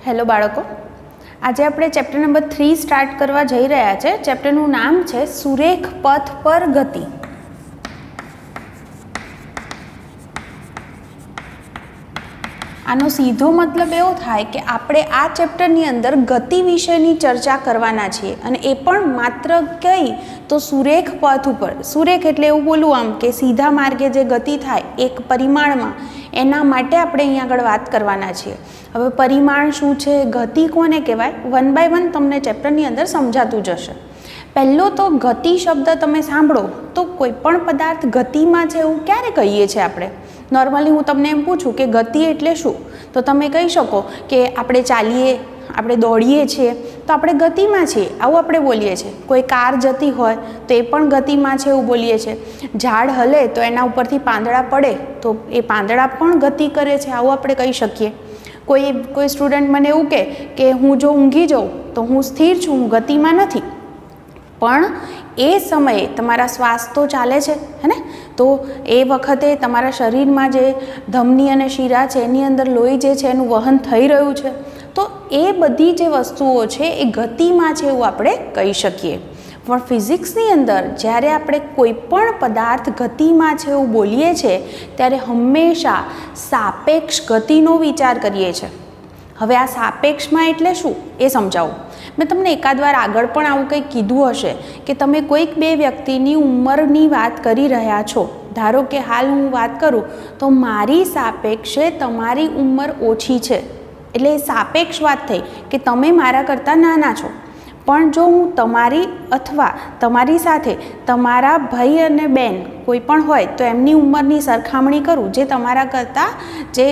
Hello બાળકો, આજે આપણે ચેપ્ટર નંબર 3 સ્ટાર્ટ કરવા જઈ રહ્યા છે. ચેપ્ટરનું નામ છે સુરેખ પથ પર ગતિ. આનો સીધો મતલબ એવો થાય કે આપણે આ ચેપ્ટરની અંદર ગતિ વિશેની ચર્ચા કરવાના છીએ, અને એ પણ માત્ર કઈ તો સુરેખ પથ ઉપર. સુરેખ એટલે એવું બોલવું આમ કે સીધા માર્ગે જે ગતિ થાય એક પરિમાણમાં, એના માટે આપણે અહીંયા આગળ વાત કરવાના છીએ. હવે પરિમાણ શું છે, ગતિ કોને કહેવાય, વન બાય વન તમને ચેપ્ટરની અંદર સમજાતું જશે. પહેલો તો ગતિ શબ્દ તમે સાંભળો તો કોઈ પણ પદાર્થ ગતિમાં છે એવું ક્યારે કહીએ છીએ આપણે? નોર્મલી હું તમને એમ પૂછું કે ગતિ એટલે શું, તો તમે કહી શકો કે આપણે ચાલીએ, આપણે દોડીએ છીએ તો આપણે ગતિમાં છીએ, આવું આપણે બોલીએ છીએ. કોઈ કાર જતી હોય તો એ પણ ગતિમાં છે એવું બોલીએ છીએ. ઝાડ હલે તો એના ઉપરથી પાંદડા પડે તો એ પાંદડા પણ ગતિ કરે છે, આવું આપણે કહી શકીએ. કોઈ સ્ટુડન્ટ મને એવું કહે કે હું જો ઊંઘી જાઉં તો હું સ્થિર છું, હું ગતિમાં નથી. પણ એ સમયે તમારા શ્વાસ તો ચાલે છે, હે ને? તો એ વખતે તમારા શરીરમાં જે ધમની અને શીરા છે એની અંદર લોહી જે છે એનું વહન થઈ રહ્યું છે, તો એ બધી જે વસ્તુઓ છે એ ગતિમાં છે એવું આપણે કહી શકીએ. પણ ફિઝિક્સની અંદર જ્યારે આપણે કોઈ પણ પદાર્થ ગતિમાં છે એવું બોલીએ છીએ ત્યારે હંમેશા સાપેક્ષ ગતિનો વિચાર કરીએ છીએ. હવે આ સાપેક્ષમાં એટલે શું એ સમજાવું. મેં તમને એકાદ વાર આગળ પણ આવું કંઈક કીધું હશે કે તમે કોઈક બે વ્યક્તિની ઉંમરની વાત કરી રહ્યા છો. ધારો કે હાલ હું વાત કરું તો મારી સાપેક્ષે તમારી ઉંમર ઓછી છે, એટલે એ સાપેક્ષ વાત થઈ કે તમે મારા કરતાં નાના છો. પણ જો હું તમારી અથવા તમારી સાથે તમારા ભાઈ અને બહેન કોઈ પણ હોય તો એમની ઉંમરની સરખામણી કરું જે તમારા કરતાં જે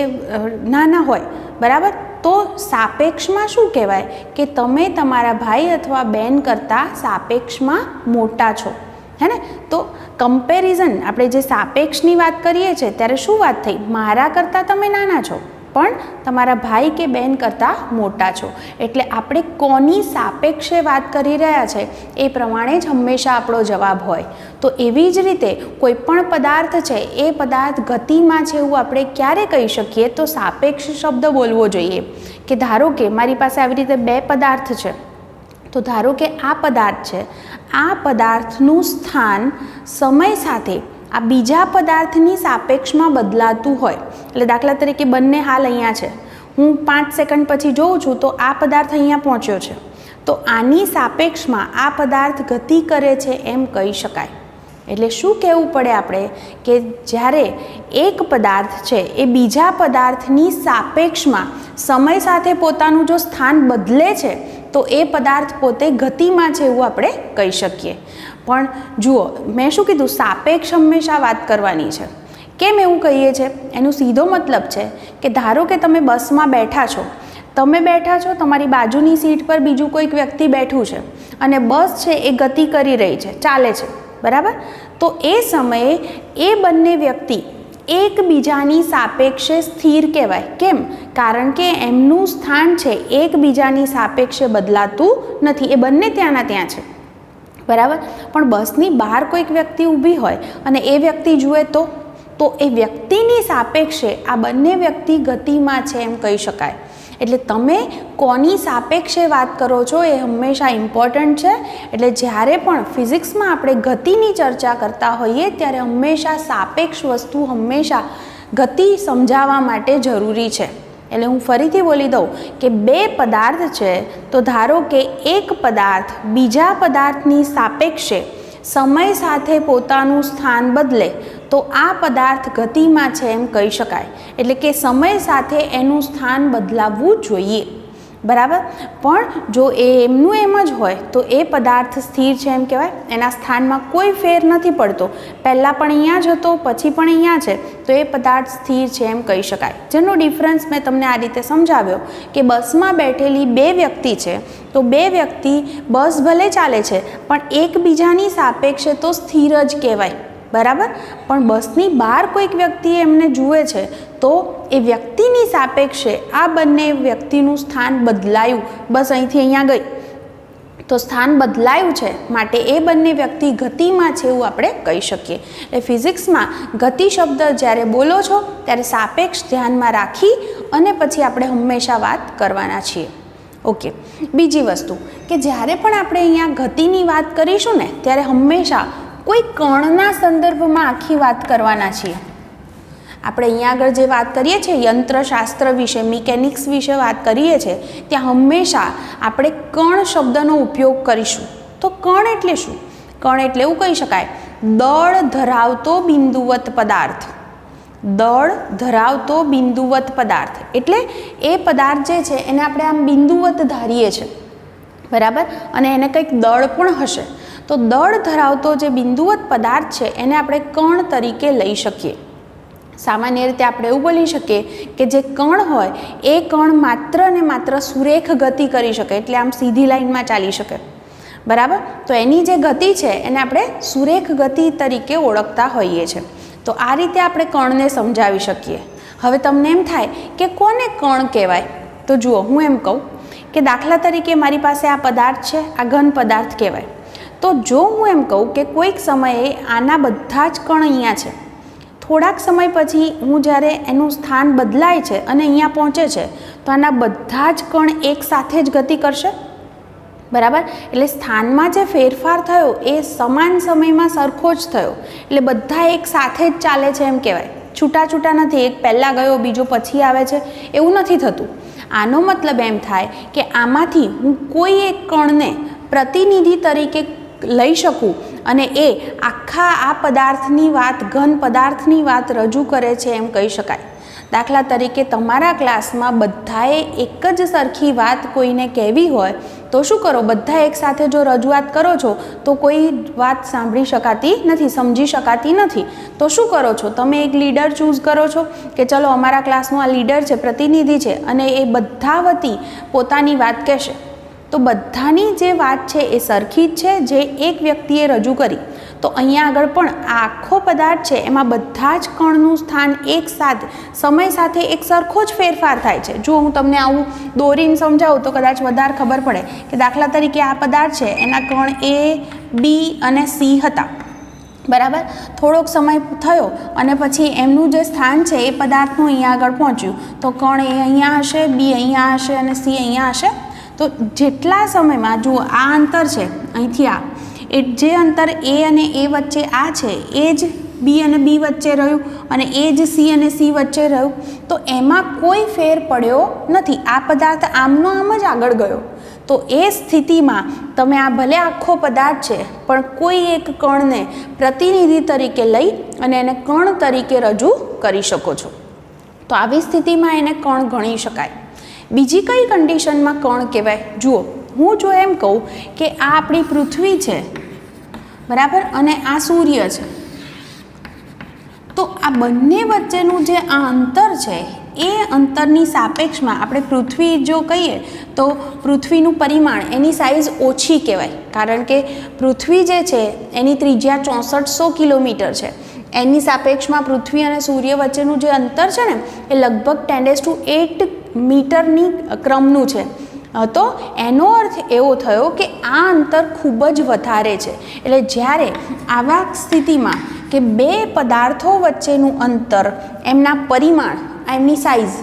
નાના હોય, બરાબર, તો સાપેક્ષમાં શું કહેવાય કે તમે તમારા ભાઈ અથવા બહેન કરતાં સાપેક્ષમાં મોટા છો, હે ને? તો કમ્પેરિઝન, આપણે જે સાપેક્ષની વાત કરીએ છીએ ત્યારે શું વાત થઈ, મારા કરતાં તમે નાના છો પણ તમારા ભાઈ કે બહેન કરતાં મોટા છો. એટલે આપણે કોની સાપેક્ષે વાત કરી રહ્યા છે એ પ્રમાણે જ હંમેશા આપણો જવાબ હોય. તો એવી જ રીતે કોઈ પણ પદાર્થ છે એ પદાર્થ ગતિમાં છે એવું આપણે ક્યારે કહી શકીએ તો સાપેક્ષ શબ્દ બોલવો જોઈએ. કે ધારો કે મારી પાસે આવી રીતે બે પદાર્થ છે, તો ધારો કે આ પદાર્થ છે, આ પદાર્થનું સ્થાન સમય સાથે આ બીજા પદાર્થની સાપેક્ષમાં બદલાતું હોય. એટલે દાખલા તરીકે બંને હાલ અહીંયા છે, હું 5 સેકન્ડ પછી જોઉં છું તો આ પદાર્થ અહીંયા પહોંચ્યો છે, તો આની સાપેક્ષમાં આ પદાર્થ ગતિ કરે છે એમ કહી શકાય. એટલે શું કહેવું પડે આપણે કે જ્યારે એક પદાર્થ છે એ બીજા પદાર્થની સાપેક્ષમાં સમય સાથે પોતાનું જો સ્થાન બદલે છે તો એ પદાર્થ પોતે ગતિમાં છે એવું આપણે કહી શકીએ. પણ જુઓ, મેં શું કીધું, સાપેક્ષ હંમેશા વાત કરવાની છે. કેમ એવું કહીએ છીએ, એનો સીધો મતલબ છે કે ધારો કે તમે બસમાં બેઠા છો, તમે બેઠા છો, તમારી બાજુની સીટ પર બીજું કોઈક વ્યક્તિ બેઠું છે અને બસ છે એ ગતિ કરી રહી છે, ચાલે છે, બરાબર. તો એ સમયે એ બંને વ્યક્તિ એકબીજાની સાપેક્ષે સ્થિર કહેવાય. કેમ? કારણ કે એમનું સ્થાન છે એકબીજાની સાપેક્ષે બદલાતું નથી, એ બંને ત્યાંના ત્યાં છે, બરાબર. પણ બસની બહાર કોઈક વ્યક્તિ ઊભી હોય અને એ વ્યક્તિ જુએ તો એ વ્યક્તિની સાપેક્ષે આ બંને વ્યક્તિ ગતિમાં છે એમ કહી શકાય. એટલે તમે કોની સાપેક્ષે વાત કરો છો એ હંમેશા ઇમ્પોર્ટન્ટ છે. એટલે જ્યારે પણ ફિઝિક્સમાં આપણે ગતિની ચર્ચા કરતા હોઈએ ત્યારે હંમેશા સાપેક્ષ વસ્તુ હંમેશા ગતિ સમજાવવા માટે જરૂરી છે. એટલે હું ફરીથી બોલી દઉં કે બે પદાર્થ છે, તો ધારો કે એક પદાર્થ બીજા પદાર્થની સાપેક્ષે સમય સાથે પોતાનું સ્થાન બદલે તો આ પદાર્થ ગતિમાં છે એમ કહી શકાય. એટલે કે સમય સાથે એનું સ્થાન બદલાવવું જોઈએ, બરાબર. પણ જો એ એમનું એમ જ હોય તો એ પદાર્થ સ્થિર છે એમ કહેવાય, એના સ્થાનમાં કોઈ ફેર નથી પડતો, પહેલાં પણ અહીંયા જ હતો પછી પણ અહીંયા છે, તો એ પદાર્થ સ્થિર છે એમ કહી શકાય. જેનો ડિફરન્સ મેં તમને આ રીતે સમજાવ્યો કે બસમાં બેઠેલી બે વ્યક્તિ છે, તો બે વ્યક્તિ બસ ભલે ચાલે છે પણ એકબીજાની સાપેક્ષે તો સ્થિર જ કહેવાય, બરાબર. પણ બસની બહાર કોઈક વ્યક્તિ એમને જુએ છે તો એ વ્યક્તિની સાપેક્ષે આ બંને વ્યક્તિનું સ્થાન બદલાયું, બસ અહીંથી અહીંયા ગઈ, તો સ્થાન બદલાયું છે માટે એ બંને વ્યક્તિ ગતિમાં છે એવું આપણે કહી શકીએ. એટલે ફિઝિક્સમાં ગતિ શબ્દ જ્યારે બોલો છો ત્યારે સાપેક્ષ ધ્યાનમાં રાખી અને પછી આપણે હંમેશા વાત કરવાના છીએ. ઓકે, બીજી વસ્તુ કે જ્યારે પણ આપણે અહીંયા ગતિની વાત કરીશું ને ત્યારે હંમેશા કોઈ કણના સંદર્ભમાં આખી વાત કરવાના છીએ. આપણે અહીંયા આગળ જે વાત કરીએ છીએ યંત્રશાસ્ત્ર વિશે, મિકેનિક્સ વિશે વાત કરીએ છીએ, ત્યાં હંમેશા આપણે કણ શબ્દનો ઉપયોગ કરીશું. તો કણ એટલે શું? કણ એટલે એવું કહી શકાય દળ ધરાવતો બિંદુવત પદાર્થ. દળ ધરાવતો બિંદુવત પદાર્થ એટલે એ પદાર્થ જે છે એને આપણે આમ બિંદુવત ધારીએ છીએ, બરાબર, અને એને કંઈક દળ પણ હશે. તો દળ ધરાવતો જે બિંદુવત પદાર્થ છે એને આપણે કણ તરીકે લઈ શકીએ. સામાન્ય રીતે આપણે એવું બોલી શકીએ કે જે કણ હોય એ કણ માત્ર ને માત્ર સુરેખ ગતિ કરી શકે, એટલે આમ સીધી લાઈનમાં ચાલી શકે, બરાબર. તો એની જે ગતિ છે એને આપણે સુરેખ ગતિ તરીકે ઓળખતા હોઈએ છીએ. તો આ રીતે આપણે કણને સમજાવી શકીએ. હવે તમને એમ થાય કે કોને કણ કહેવાય? તો જુઓ, હું એમ કહું કે દાખલા તરીકે મારી પાસે આ પદાર્થ છે, આ ઘન પદાર્થ કહેવાય. તો જો હું એમ કહું કે કોઈક સમયે આના બધા જ કણ અહીંયા છે, થોડાક સમય પછી હું જ્યારે એનું સ્થાન બદલાય છે અને અહીંયા પહોંચે છે તો આના બધા જ કણ એક સાથે જ ગતિ કરશે, બરાબર. એટલે સ્થાનમાં જે ફેરફાર થયો એ સમાન સમયમાં સરખો જ થયો, એટલે બધા એક સાથે જ ચાલે છે એમ કહેવાય. છૂટા છૂટા નથી, એક પહેલાં ગયો બીજો પછી આવે છે એવું નથી થતું. આનો મતલબ એમ થાય કે આમાંથી હું કોઈ એક કણને પ્રતિનિધિ તરીકે લઈ શકું અને એ આખા આ પદાર્થની વાત, ઘન પદાર્થની વાત રજૂ કરે છે એમ કહી શકાય. દાખલા તરીકે તમારા ક્લાસમાં બધાએ એક જ સરખી વાત કોઈને કહેવી હોય તો શું કરો? બધા એકસાથે જો રજૂઆત કરો છો તો કોઈ વાત સાંભળી શકાતી નથી, સમજી શકાતી નથી. તો શું કરો છો? તમે એક લીડર ચૂઝ કરો છો કે ચલો અમારા ક્લાસનો આ લીડર છે, પ્રતિનિધિ છે, અને એ બધા વતી પોતાની વાત કહેશે. તો બધાની જે વાત છે એ સરખી જ છે જે એક વ્યક્તિએ રજૂ કરી. તો અહીંયા આગળ પણ આ આખો પદાર્થ છે એમાં બધા જ કણનું સ્થાન એક સાથે સમય સાથે એક સરખો જ ફેરફાર થાય છે. જો હું તમને આવું દોરીને સમજાવું તો કદાચ વધારે ખબર પડે કે દાખલા તરીકે આ પદાર્થ છે એના કણ A, B અને C હતા, બરાબર. થોડોક સમય થયો અને પછી એમનું જે સ્થાન છે એ પદાર્થનું અહીંયા આગળ પહોંચ્યું તો કણ A અહીંયા હશે, B અહીંયા હશે અને C અહીંયા હશે. તો જેટલા સમયમાં જુઓ આ અંતર છે અહીંથી આ, એ જે અંતર A અને A વચ્ચે આ છે એ જ B અને B વચ્ચે રહ્યું અને એ જ C અને C વચ્ચે રહ્યું. તો એમાં કોઈ ફેર પડ્યો નથી, આ પદાર્થ આમનો આમ જ આગળ ગયો. તો એ સ્થિતિમાં તમે આ ભલે આખો પદાર્થ છે પણ કોઈ એક કણને પ્રતિનિધિ તરીકે લઈ અને એને કણ તરીકે રજૂ કરી શકો છો. તો આવી સ્થિતિમાં એને કણ ગણી શકાય. બીજી કઈ કન્ડિશનમાં કણ કહેવાય? જુઓ, હું જો એમ કહું કે આ આપણી પૃથ્વી છે, બરાબર, અને આ સૂર્ય છે, તો આ બંને વચ્ચેનું જે આ અંતર છે એ અંતરની સાપેક્ષમાં આપણે પૃથ્વી જો કહીએ તો પૃથ્વીનું પરિમાણ, એની સાઇઝ ઓછી કહેવાય. કારણ કે પૃથ્વી જે છે એની ત્રિજ્યા 6400 કિલોમીટર છે. એની સાપેક્ષમાં પૃથ્વી અને સૂર્ય વચ્ચેનું જે અંતર છે ને એ લગભગ 10⁸ મીટરની ક્રમનું છે. તો એનો અર્થ એવો થયો કે આ અંતર ખૂબ જ વધારે છે. એટલે જ્યારે આવા સ્થિતિમાં કે બે પદાર્થો વચ્ચેનું અંતર, એમના પરિમાણ, એમની સાઇઝ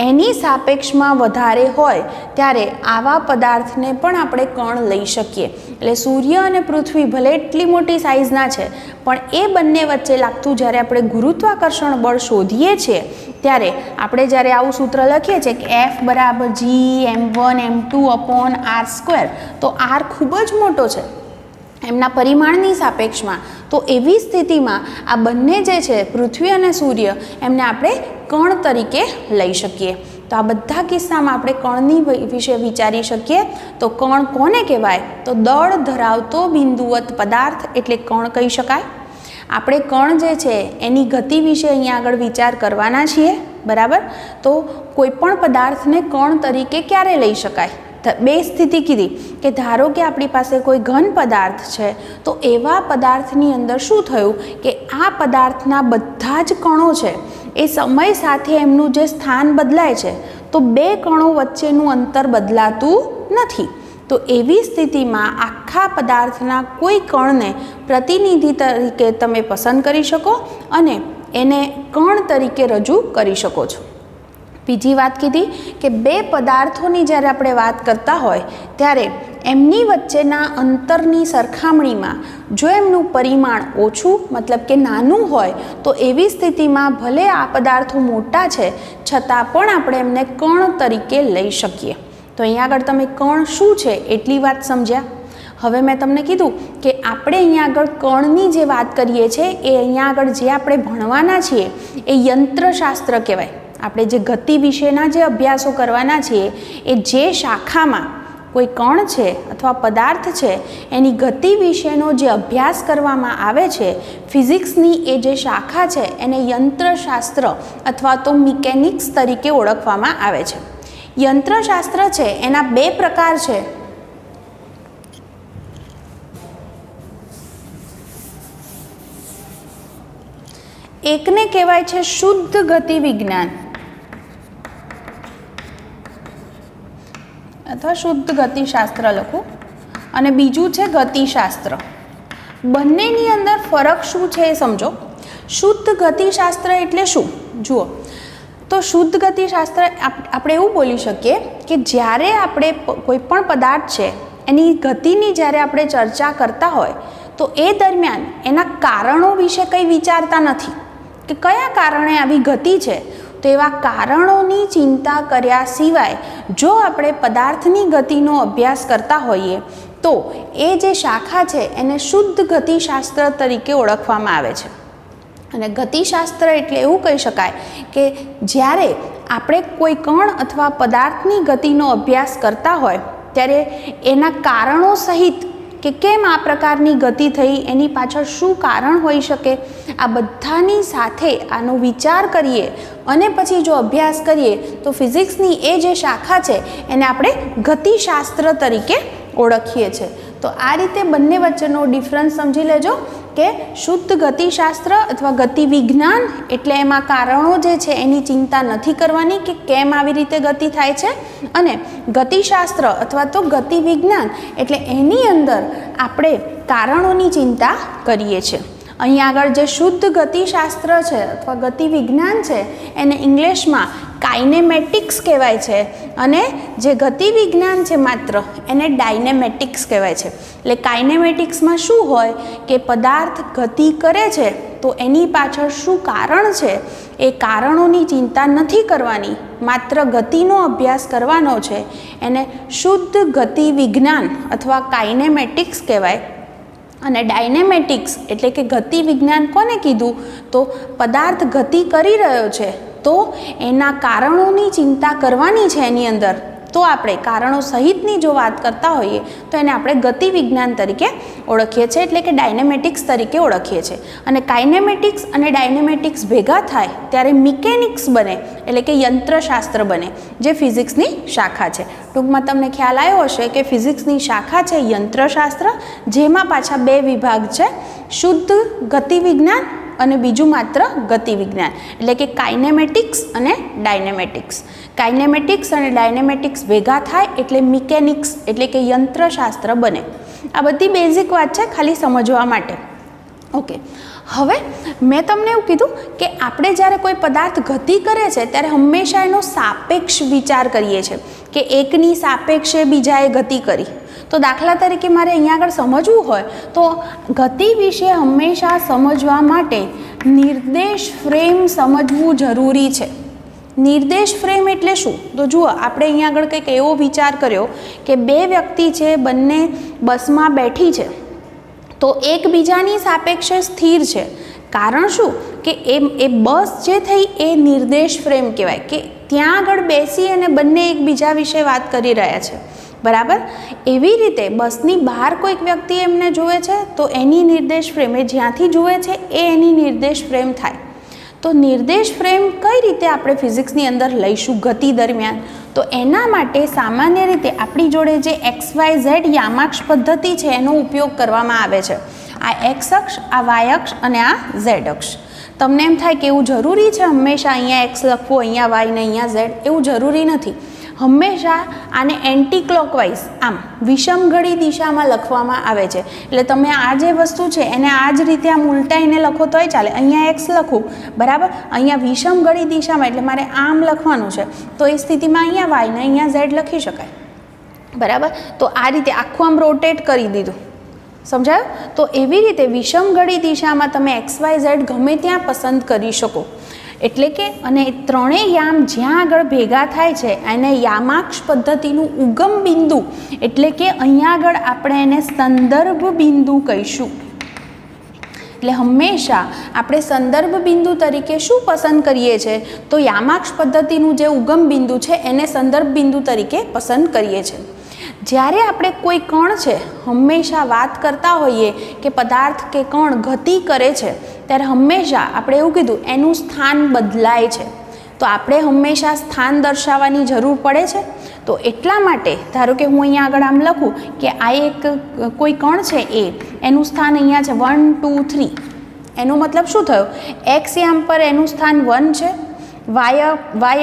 એની સાપેક્ષમાં વધારે હોય ત્યારે આવા પદાર્થને પણ આપણે કણ લઈ શકીએ. એટલે સૂર્ય અને પૃથ્વી ભલે એટલી મોટી સાઇઝના છે પણ એ બંને વચ્ચે લાગતું જ્યારે આપણે ગુરુત્વાકર્ષણ બળ શોધીએ છીએ ત્યારે આપણે જ્યારે આવું સૂત્ર લખીએ છીએ કે F = G(m1m2/r²), તો r ખૂબ જ મોટો છે એમના પરિમાણની સાપેક્ષમાં. તો એવી સ્થિતિમાં આ બંને જે છે પૃથ્વી અને સૂર્ય એમને આપણે કણ તરીકે લઈ શકીએ. તો આ બધા કિસ્સામાં આપણે કણની વિશે વિચારી શકીએ. તો કણ કોને કહેવાય? તો દળ ધરાવતો બિંદુવત પદાર્થ એટલે કણ કહી શકાય. આપણે કણ જે છે એની ગતિ વિશે અહીંયા આગળ વિચાર કરવાના છીએ, બરાબર. તો કોઈ પણ પદાર્થને કણ તરીકે ક્યારે લઈ શકાય? બે સ્થિતિ કીધી કે ધારો કે આપણી પાસે કોઈ ઘન પદાર્થ છે તો એવા પદાર્થની અંદર શું થયું કે આ પદાર્થના બધા જ કણો છે એ સમય સાથે એમનું જે સ્થાન બદલાય છે તો બે કણો વચ્ચેનું અંતર બદલાતું નથી. તો એવી સ્થિતિમાં આખા પદાર્થના કોઈ કણને પ્રતિનિધિ તરીકે તમે પસંદ કરી શકો અને એને કણ તરીકે રજૂ કરી શકો છો. બીજી વાત કીધી કે બે પદાર્થોની જ્યારે આપણે વાત કરતા હોય ત્યારે એમની વચ્ચેના અંતરની સરખામણીમાં જો એમનું પરિમાણ ઓછું મતલબ કે નાનું હોય તો એવી સ્થિતિમાં ભલે આ પદાર્થો મોટા છે છતાં પણ આપણે એમને કણ તરીકે લઈ શકીએ. તો અહીંયા આગળ તમે કણ શું છે એટલી વાત સમજ્યા. હવે મેં તમને કીધું કે આપણે અહીંયા આગળ કણની જે વાત કરીએ છીએ એ અહીંયા આગળ જે આપણે ભણવાના છીએ એ યંત્રશાસ્ત્ર કહેવાય. આપણે જે ગતિ વિશેના જે અભ્યાસો કરવાના છીએ એ જે શાખામાં કોઈ કણ છે અથવા પદાર્થ છે એની ગતિ વિશેનો જે અભ્યાસ કરવામાં આવે છે ફિઝિક્સની એ જે શાખા છે એને યંત્રશાસ્ત્ર અથવા તો મિકેનિક્સ તરીકે ઓળખવામાં આવે છે. યંત્રશાસ્ત્ર છે એના બે પ્રકાર છે. એકને કહેવાય છે શુદ્ધ ગતિ વિજ્ઞાન અથવા શુદ્ધ ગતિશાસ્ત્ર લખું અને બીજું છે ગતિશાસ્ત્ર. બંનેની અંદર ફરક શું છે એ સમજો. શુદ્ધ ગતિશાસ્ત્ર એટલે શું? જુઓ, તો શુદ્ધ ગતિશાસ્ત્ર આપણે એવું બોલી શકીએ કે જ્યારે આપણે કોઈ પણ પદાર્થ છે એની ગતિની જ્યારે આપણે ચર્ચા કરતા હોય તો એ દરમિયાન એના કારણો વિશે કંઈ વિચારતા નથી કે કયા કારણે આવી ગતિ છે. તો એવા કારણોની ચિંતા કર્યા સિવાય જો આપણે પદાર્થની ગતિનો અભ્યાસ કરતા હોઈએ તો એ જે શાખા છે એને શુદ્ધ ગતિશાસ્ત્ર તરીકે ઓળખવામાં આવે છે. અને ગતિશાસ્ત્ર એટલે એવું કહી શકાય કે જ્યારે આપણે કોઈ કણ અથવા પદાર્થની ગતિનો અભ્યાસ કરતા હોય ત્યારે એના કારણો સહિત કે કેમ આ પ્રકારની ગતિ થઈ, એની પાછળ શું કારણ હોઈ શકે, આ બધાની સાથે આનો વિચાર કરીએ અને પછી જો અભ્યાસ કરીએ તો ફિઝિક્સની એ જે શાખા છે એને આપણે ગતિશાસ્ત્ર તરીકે ઓળખીએ છીએ. તો આ રીતે બંને વચ્ચેનો ડિફરન્સ સમજી લેજો કે શુદ્ધ ગતિશાસ્ત્ર અથવા ગતિ વિજ્ઞાન એટલે એમાં કારણો જે છે એની ચિંતા નથી કરવાની કે કેમ આવી રીતે ગતિ થાય છે, અને ગતિશાસ્ત્ર અથવા તો ગતિ વિજ્ઞાન એટલે એની અંદર આપણે કારણોની ચિંતા કરીએ છીએ. અહીં આગળ જે શુદ્ધ ગતિશાસ્ત્ર છે અથવા ગતિ વિજ્ઞાન છે એને ઇંગ્લિશમાં કાઇનેમેટિક્સ કહેવાય છે અને જે ગતિ વિજ્ઞાન છે માત્ર એને ડાયનેમેટિક્સ કહેવાય છે. એટલે કાઇનેમેટિક્સમાં શું હોય કે પદાર્થ ગતિ કરે છે તો એની પાછળ શું કારણ છે એ કારણોની ચિંતા નથી કરવાની, માત્ર ગતિનો અભ્યાસ કરવાનો છે. એને શુદ્ધ ગતિ વિજ્ઞાન અથવા કાઇનેમેટિક્સ કહેવાય. અને ડાયનેમેટિક્સ એટલે કે ગતિ વિજ્ઞાન કોને કીધું? તો પદાર્થ ગતિ કરી રહ્યો છે તો એના કારણોની ચિંતા કરવાની છે એની અંદર, તો આપણે કારણો સહિતની જો વાત કરતા હોઈએ તો એને આપણે ગતિ વિજ્ઞાન તરીકે ઓળખીએ છીએ, એટલે કે ડાયનેમેટિક્સ તરીકે ઓળખીએ છીએ. અને કાઇનેમેટિક્સ અને ડાયનેમેટિક્સ ભેગા થાય ત્યારે મિકેનિક્સ બને, એટલે કે યંત્રશાસ્ત્ર બને, જે ફિઝિક્સની શાખા છે. ટૂંકમાં તમને ખ્યાલ આવ્યો હશે કે ફિઝિક્સની શાખા છે યંત્રશાસ્ત્ર, જેમાં પાછા બે વિભાગ છે, શુદ્ધ ગતિ વિજ્ઞાન અને બીજું માત્ર ગતિ વિજ્ઞાન, એટલે કે કાઇનેમેટિક્સ અને ડાયનેમેટિક્સ. કાઇનેમેટિક્સ અને ડાયનેમેટિક્સ ભેગા થાય એટલે મિકેનિક્સ એટલે કે યંત્રશાસ્ત્ર બને. આ બધી બેઝિક વાત છે ખાલી સમજવા માટે. ઓકે, હવે મેં તમને એવું કીધું કે આપણે જ્યારે કોઈ પદાર્થ ગતિ કરે છે ત્યારે હંમેશા એનો સાપેક્ષ વિચાર કરીએ છીએ કે એકની સાપેક્ષે બીજાએ ગતિ કરી. તો દાખલા તરીકે મારે અહીંયા આગળ સમજવું હોય તો ગતિ વિશે હંમેશા સમજવા માટે નિર્દેશ ફ્રેમ સમજવું જરૂરી છે. નિર્દેશ ફ્રેમ એટલે શું? તો જુઓ, આપણે અહીંયા આગળ કંઈક એવો વિચાર કર્યો કે બે વ્યક્તિ છે, બંને બસમાં બેઠી છે તો એકબીજાની સાપેક્ષે સ્થિર છે. કારણ શું કે એ બસ જે થઈ એ નિર્દેશ ફ્રેમ કહેવાય કે ત્યાં આગળ બેસી અને બંને એકબીજા વિશે વાત કરી રહ્યા છે. બરાબર, એવી રીતે બસની બહાર કોઈક વ્યક્તિ એમને જુએ છે તો એની નિર્દેશ ફ્રેમ, એ જ્યાંથી જુએ છે એ એની નિર્દેશ ફ્રેમ થાય. તો નિર્દેશ ફ્રેમ કઈ રીતે આપણે ફિઝિક્સની અંદર લઈશું ગતિ દરમિયાન? તો એના માટે સામાન્ય રીતે આપણી જોડે જે XYZ યામાક્ષ પદ્ધતિ છે એનો ઉપયોગ કરવામાં આવે છે. આ એક્સ અક્ષ, આ વાય અક્ષ અને આ ઝેડ અક્ષ. તમને એમ થાય કે એવું જરૂરી છે હંમેશા અહીંયા એક્સ લખવું, અહીંયા વાય ને અહીંયા ઝેડ? એવું જરૂરી નથી. હંમેશા આને એન્ટી ક્લોકવાઇઝ આમ વિષમ ઘડી દિશામાં લખવામાં આવે છે. એટલે તમે આ જે વસ્તુ છે એને આ જ રીતે આમ ઉલટાઈને લખો તોય ચાલે. અહીંયા એક્સ લખું, બરાબર, અહીંયા વિષમ ઘડી દિશામાં એટલે મારે આમ લખવાનું છે, તો એ સ્થિતિમાં અહીંયા વાય ને અહીંયા ઝેડ લખી શકાય, બરાબર. તો આ રીતે આખું આમ રોટેટ કરી દીધું, સમજાયું? તો એવી રીતે વિષમ ઘડી દિશામાં તમે એક્સ વાય ઝેડ ગમે ત્યાં પસંદ કરી શકો. એટલે કે અને ત્રણેય યામ જ્યાં આગળ ભેગા થાય છે એને યામાક્ષ પદ્ધતિનું ઉગમ બિંદુ એટલે કે અહીંયા આગળ આપણે એને સંદર્ભ બિંદુ કહીશું. એટલે હંમેશા આપણે સંદર્ભ બિંદુ તરીકે શું પસંદ કરીએ છીએ? તો યામાક્ષ પદ્ધતિનું જે ઉગમ બિંદુ છે એને સંદર્ભ બિંદુ તરીકે પસંદ કરીએ છીએ. જ્યારે આપણે કોઈ કણ છે હંમેશા વાત કરતા હોઈએ કે પદાર્થ કે કણ ગતિ કરે છે ત્યારે હંમેશા આપણે એવું કીધું એનું સ્થાન બદલાય છે. તો આપણે હંમેશા સ્થાન દર્શાવવાની જરૂર પડે છે. તો એટલા માટે ધારો કે હું અહીંયા આગળ આમ લખું કે આ એક કોઈ કણ છે એ, એનું સ્થાન અહીંયા છે 1 2 3. એનો મતલબ શું થયો? એક્સ યામ પર એનું સ્થાન 1 છે, વાય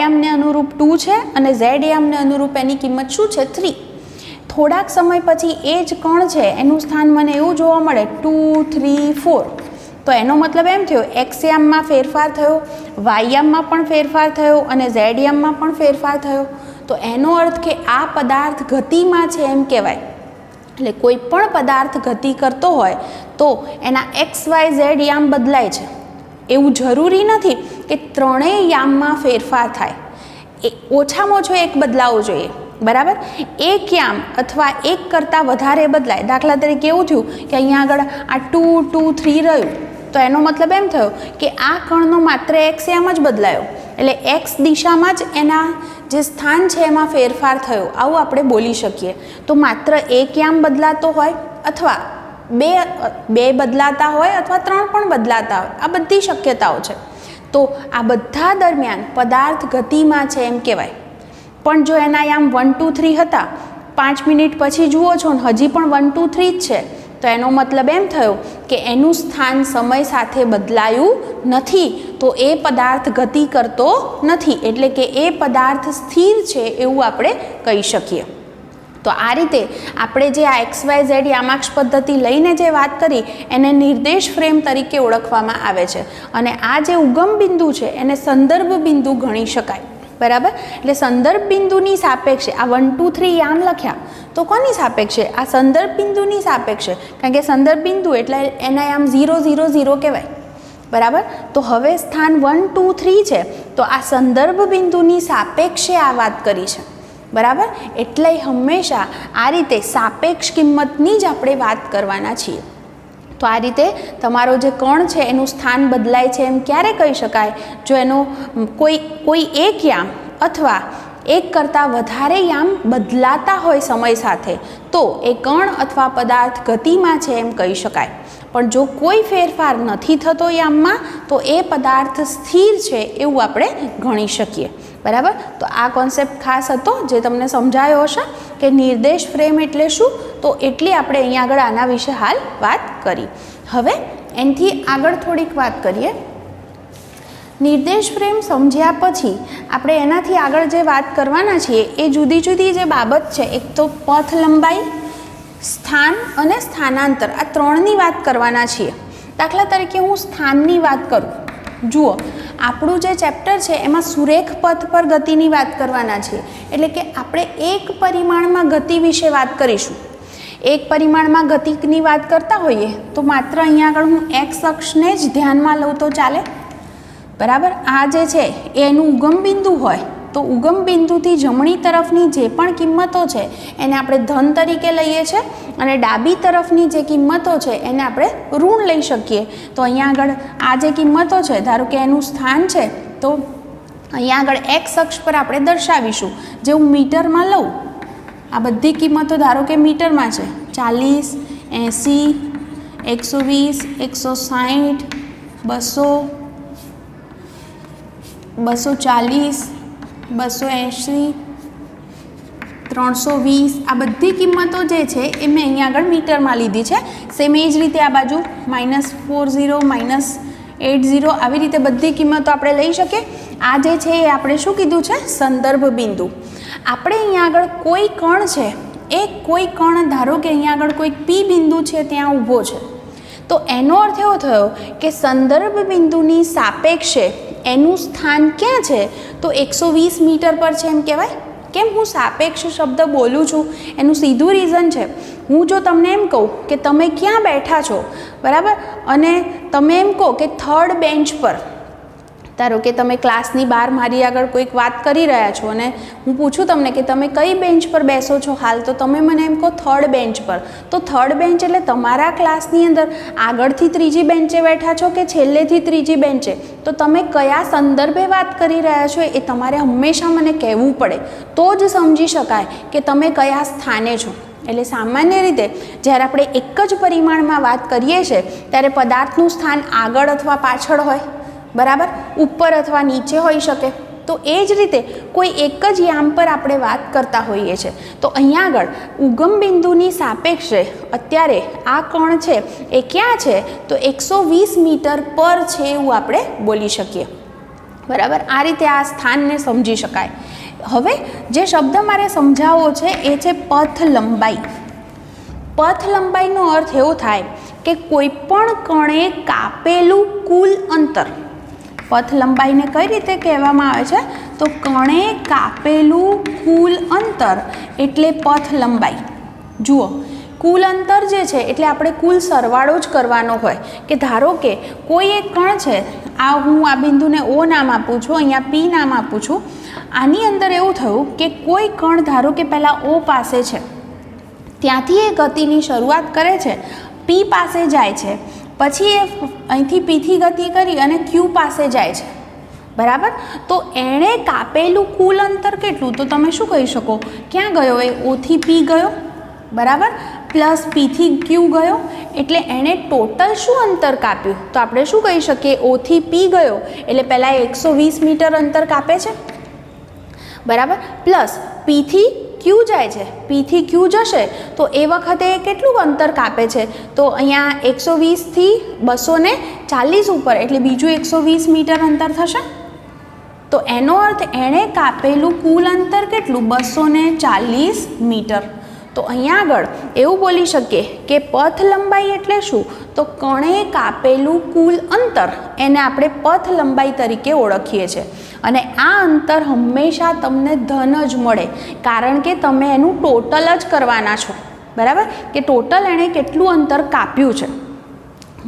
યામને અનુરૂપ 2 છે અને ઝેડ યામને અનુરૂપ એની કિંમત શું છે? 3. થોડાક સમય પછી એ જ કણ છે એનું સ્થાન મને એવું જોવા મળે 2 3 4. તો એનો મતલબ એમ થયો એક્સ યામમાં ફેરફાર થયો, વાય યામમાં પણ ફેરફાર થયો અને ઝેડ યામમાં પણ ફેરફાર થયો. તો એનો અર્થ કે આ પદાર્થ ગતિમાં છે એમ કહેવાય. એટલે કોઈ પણ પદાર્થ ગતિ કરતો હોય તો એના એક્સ વાય ઝેડ યામ બદલાય છે. એવું જરૂરી નથી કે ત્રણેય યામમાં ફેરફાર થાય, એ ઓછામાં ઓછો એક બદલાવો જોઈએ, બરાબર. એક યામ અથવા એક કરતાં વધારે બદલાય. દાખલા તરીકે એવું થયું કે અહીંયા આગળ આ 2 2 3 રહ્યું, તો એનો મતલબ એમ થયો કે આ કણનો માત્ર એક્સ યામ જ બદલાયો, એટલે એક્સ દિશામાં જ એના જે સ્થાન છે એમાં ફેરફાર થયો, આવું આપણે બોલી શકીએ. તો માત્ર એક યામ બદલાતો હોય અથવા બે બદલાતા હોય અથવા 3 પણ બદલાતા હોય, આ બધી શક્યતાઓ છે. તો આ બધા દરમિયાન પદાર્થ ગતિમાં છે એમ કહેવાય. પણ જો એના યામ 1 2 3 હતા, 5 મિનિટ પછી જુઓ છો ને હજી પણ 1 2 3 જ છે, તો એનો મતલબ એમ થયો કે એનું સ્થાન સમય સાથે બદલાયું નથી, તો એ પદાર્થ ગતિ કરતો નથી, એટલે કે એ પદાર્થ સ્થિર છે એવું આપણે કહી શકીએ. તો આ રીતે આપણે જે આ એક્સ વાય ઝેડ યામાક્ષ પદ્ધતિ લઈને જે વાત કરી એને નિર્દેશ ફ્રેમ તરીકે ઓળખવામાં આવે છે. અને આ જે ઉગમ બિંદુ છે એને સંદર્ભ બિંદુ ગણી શકાય, બરાબર. એટલે સંદર્ભ બિંદુની સાપેક્ષે આ 1 2 3 યામ લખ્યા તો કોની સાપેક્ષે? આ સંદર્ભ બિંદુની સાપેક્ષે, કારણ કે સંદર્ભ બિંદુ એટલે એના યામ 0 0 0 કહેવાય, બરાબર. તો હવે સ્થાન 1 2 3 છે, તો આ સંદર્ભ બિંદુની સાપેક્ષે આ વાત કરી છે, બરાબર. એટલે હંમેશા આ રીતે સાપેક્ષ કિંમતની જ આપણે વાત કરવાના છીએ. તો આ રીતે તમારો જે કણ છે એનું સ્થાન બદલાય છે એમ ક્યારે કહી શકાય? જો એનો કોઈ એક યામ અથવા એક કરતાં વધારે યામ બદલાતા હોય સમય સાથે, તો એ કણ અથવા પદાર્થ ગતિમાં છે એમ કહી શકાય. પણ જો કોઈ ફેરફાર નથી થતો યામમાં, તો એ પદાર્થ સ્થિર છે એવું આપણે ગણી શકીએ, બરાબર. તો આ કોન્સેપ્ટ ખાસ હતો જે તમને સમજાયો હશે કે નિર્દેશ ફ્રેમ એટલે શું, તો એટલી આપણે અહીંયા આગળ આના વિશે હાલ વાત કરી. હવે એનાથી આગળ થોડીક વાત કરીએ. નિર્દેશ ફ્રેમ સમજ્યા પછી આપણે એનાથી આગળ જે વાત કરવાના છીએ એ જુદી જુદી જે બાબત છે, એક તો પથ લંબાઈ, સ્થાન અને સ્થાનાંતર, આ ત્રણની વાત કરવાના છીએ. દાખલા તરીકે હું સ્થાનની વાત કરું, જુઓ આપણું જે ચેપ્ટર છે એમાં સુરેખ પથ પર ગતિની વાત કરવાના છીએ. એટલે કે આપણે એક પરિમાણમાં ગતિ વિશે વાત કરીશું. એક પરિમાણમાં ગતિની વાત કરતા હોઈએ તો માત્ર અહીંયા આગળ હું એક્સ અક્ષને જ ધ્યાનમાં લઉં તો ચાલે, બરાબર. આ જે છે એનું ઉગમ બિંદુ હોય તો ઉગમ બિંદુથી જમણી તરફની જે પણ કિંમતો છે એને આપણે ધન તરીકે લઈએ છીએ અને ડાબી તરફની જે કિંમતો છે એને આપણે ઋણ લઈ શકીએ. તો અહીંયા આગળ આ જે કિંમતો છે, ધારો કે એનું સ્થાન છે, તો અહીંયા આગળ એક્સ અક્ષ પર આપણે દર્શાવીશું. જે હું મીટરમાં લઉં, આ બધી કિંમતો ધારો કે મીટરમાં છે, 40 80 120 160 200 240 280 320, આ બધી કિંમતો જે છે એ મેં અહીંયા આગળ મીટરમાં લીધી છે. સેમ એ જ રીતે આ બાજુ -40 -80 આવી રીતે બધી કિંમતો આપણે લઈ શકીએ. આ જે છે એ આપણે શું કીધું છે? સંદર્ભ બિંદુ. આપણે અહીંયા આગળ કોઈ કણ છે, એ કોઈ કણ ધારો કે અહીંયા આગળ કોઈ પી બિંદુ છે ત્યાં ઊભો છે, તો એનો અર્થ એવો થયો કે સંદર્ભ બિંદુની સાપેક્ષે એનું સ્થાન ક્યાં છે, તો 120 મીટર પર છે એમ કહેવાય. કેમ હું સાપેક્ષ શબ્દ બોલું છું? એનું સીધું રીઝન છે, હું જો તમને એમ કહું કે તમે ક્યાં બેઠા છો, બરાબર, અને તમે એમ કહો કે થર્ડ બેન્ચ પર, ધારો કે તમે ક્લાસની બહાર મારી આગળ કોઈક વાત કરી રહ્યા છો અને હું પૂછું તમને કે તમે કઈ બેન્ચ પર બેસો છો હાલ, તો તમે મને એમ કહો થર્ડ બેન્ચ પર. તો થર્ડ બેન્ચ એટલે તમારા ક્લાસની અંદર આગળથી ત્રીજી બેન્ચે બેઠા છો કે છેલ્લેથી ત્રીજી બેન્ચે, તો તમે કયા સંદર્ભે વાત કરી રહ્યા છો એ તમારે હંમેશા મને કહેવું પડે, તો જ સમજી શકાય કે તમે કયા સ્થાને છો. એટલે સામાન્ય રીતે જ્યારે આપણે એક જ પરિમાણમાં વાત કરીએ છીએ ત્યારે પદાર્થનું સ્થાન આગળ અથવા પાછળ હોય, બરાબર, ઉપર અથવા નીચે હોઈ શકે. તો એ જ રીતે કોઈ એક જ યામ પર આપણે વાત કરતા હોઈએ છીએ. તો અહીંયા આગળ ઉગમ બિંદુની સાપેક્ષે અત્યારે આ કણ છે એ ક્યાં છે, તો 120 મીટર પર છે એવું આપણે બોલી શકીએ, બરાબર. આ રીતે આ સ્થાનને સમજી શકાય. હવે જે શબ્દ મારે સમજાવવો છે એ છે પથ લંબાઈ. પથ લંબાઈનો અર્થ એવો થાય કે કોઈ પણ કણે કાપેલું કુલ અંતર. પથ લંબાઈને કઈ રીતે કહેવામાં આવે છે, તો કણે કાપેલું કુલ અંતર એટલે પથ લંબાઈ. જુઓ, કુલ અંતર જે છે એટલે આપણે કુલ સરવાળો જ કરવાનો હોય કે ધારો કે કોઈ એક કણ છે, આ હું આ બિંદુને ઓ નામ આપું છું, અહીંયા પી નામ આપું છું. આની અંદર એવું થયું કે કોઈ કણ ધારો કે પહેલાં ઓ પાસે છે, ત્યાંથી એ ગતિની શરૂઆત કરે છે, પી પાસે જાય છે, પછી એ અહીંથી પીથી ગતિ કરી અને ક્યુ પાસે જાય છે, બરાબર. તો એણે કાપેલું કુલ અંતર કેટલું, તો તમે શું કહી શકો, ક્યાં ગયો એ, ઓથી પી ગયો, બરાબર, પ્લસ પીથી ક્યુ ગયો, એટલે એણે ટોટલ શું અંતર કાપ્યું, તો આપણે શું કહી શકીએ, ઓથી પી ગયો એટલે પહેલાં 120 મીટર અંતર કાપે છે, બરાબર, પ્લસ પીથી ક્યુ જાય છે, પીથી ક્યુ જશે તો એ વખતે કેટલું અંતર કાપે છે, તો અહીંયા 120થી 240 ઉપર એટલે બીજું 120 મીટર અંતર થશે. તો એનો અર્થ એણે કાપેલું કુલ અંતર કેટલું, 240 મીટર. તો અહીંયા આગળ એવું બોલી શકીએ કે પથ લંબાઈ એટલે શું, તો કણે કાપેલું કુલ અંતર એને આપણે પથ લંબાઈ તરીકે ઓળખીએ છીએ. અને આ અંતર હંમેશા તમને ધન જ મળે, કારણ કે તમે એનું ટોટલ જ કરવાના છો, બરાબર, કે ટોટલ એણે કેટલું અંતર કાપ્યું છે.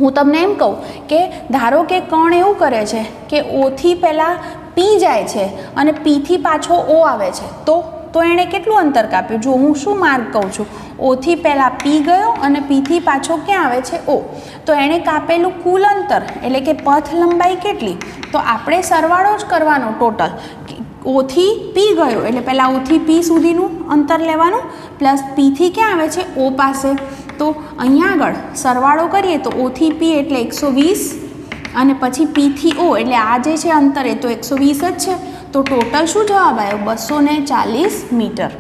હું તમને એમ કહું કે ધારો કે કણ એવું કરે છે કે ઓથી પહેલાં પી જાય છે અને પીથી પાછો ઓ આવે છે, તો એણે કેટલું અંતર કાપ્યું. જો હું શું માર્ગ કહું છું, ઓથી પહેલાં પી ગયો અને પીથી પાછો ક્યાં આવે છે, ઓ, તો એણે કાપેલું કુલ અંતર એટલે કે પથ લંબાઈ કેટલી, તો આપણે સરવાળો જ કરવાનો ટોટલ. ઓથી પી ગયો એટલે પહેલાં ઓથી પી સુધીનું અંતર લેવાનું, પ્લસ પીથી ક્યાં આવે છે, ઓ પાસે. તો અહીંયા આગળ સરવાળો કરીએ તો ઓથી પી એટલે 120 અને પછી પીથી ઓ એટલે આ જે છે અંતર એ તો 120 જ છે. તો ટોટલ શું જવાબ આવ્યો, 240 મીટર.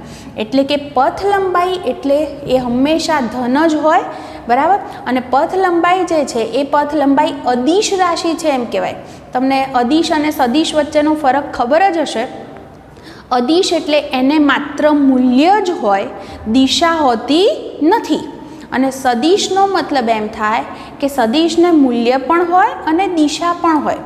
એટલે કે પથ લંબાઈ એટલે એ હંમેશા ધન જ હોય, બરાબર. અને પથ લંબાઈ જે છે એ પથ લંબાઈ અદિશ રાશિ છે એમ કહેવાય. તમને અદિશ અને સદિશ વચ્ચેનો ફરક ખબર જ હશે. અદિશ એટલે એને માત્ર મૂલ્ય જ હોય, દિશા હોતી નથી. અને સદિશનો મતલબ એમ થાય કે સદિશને મૂલ્ય પણ હોય અને દિશા પણ હોય.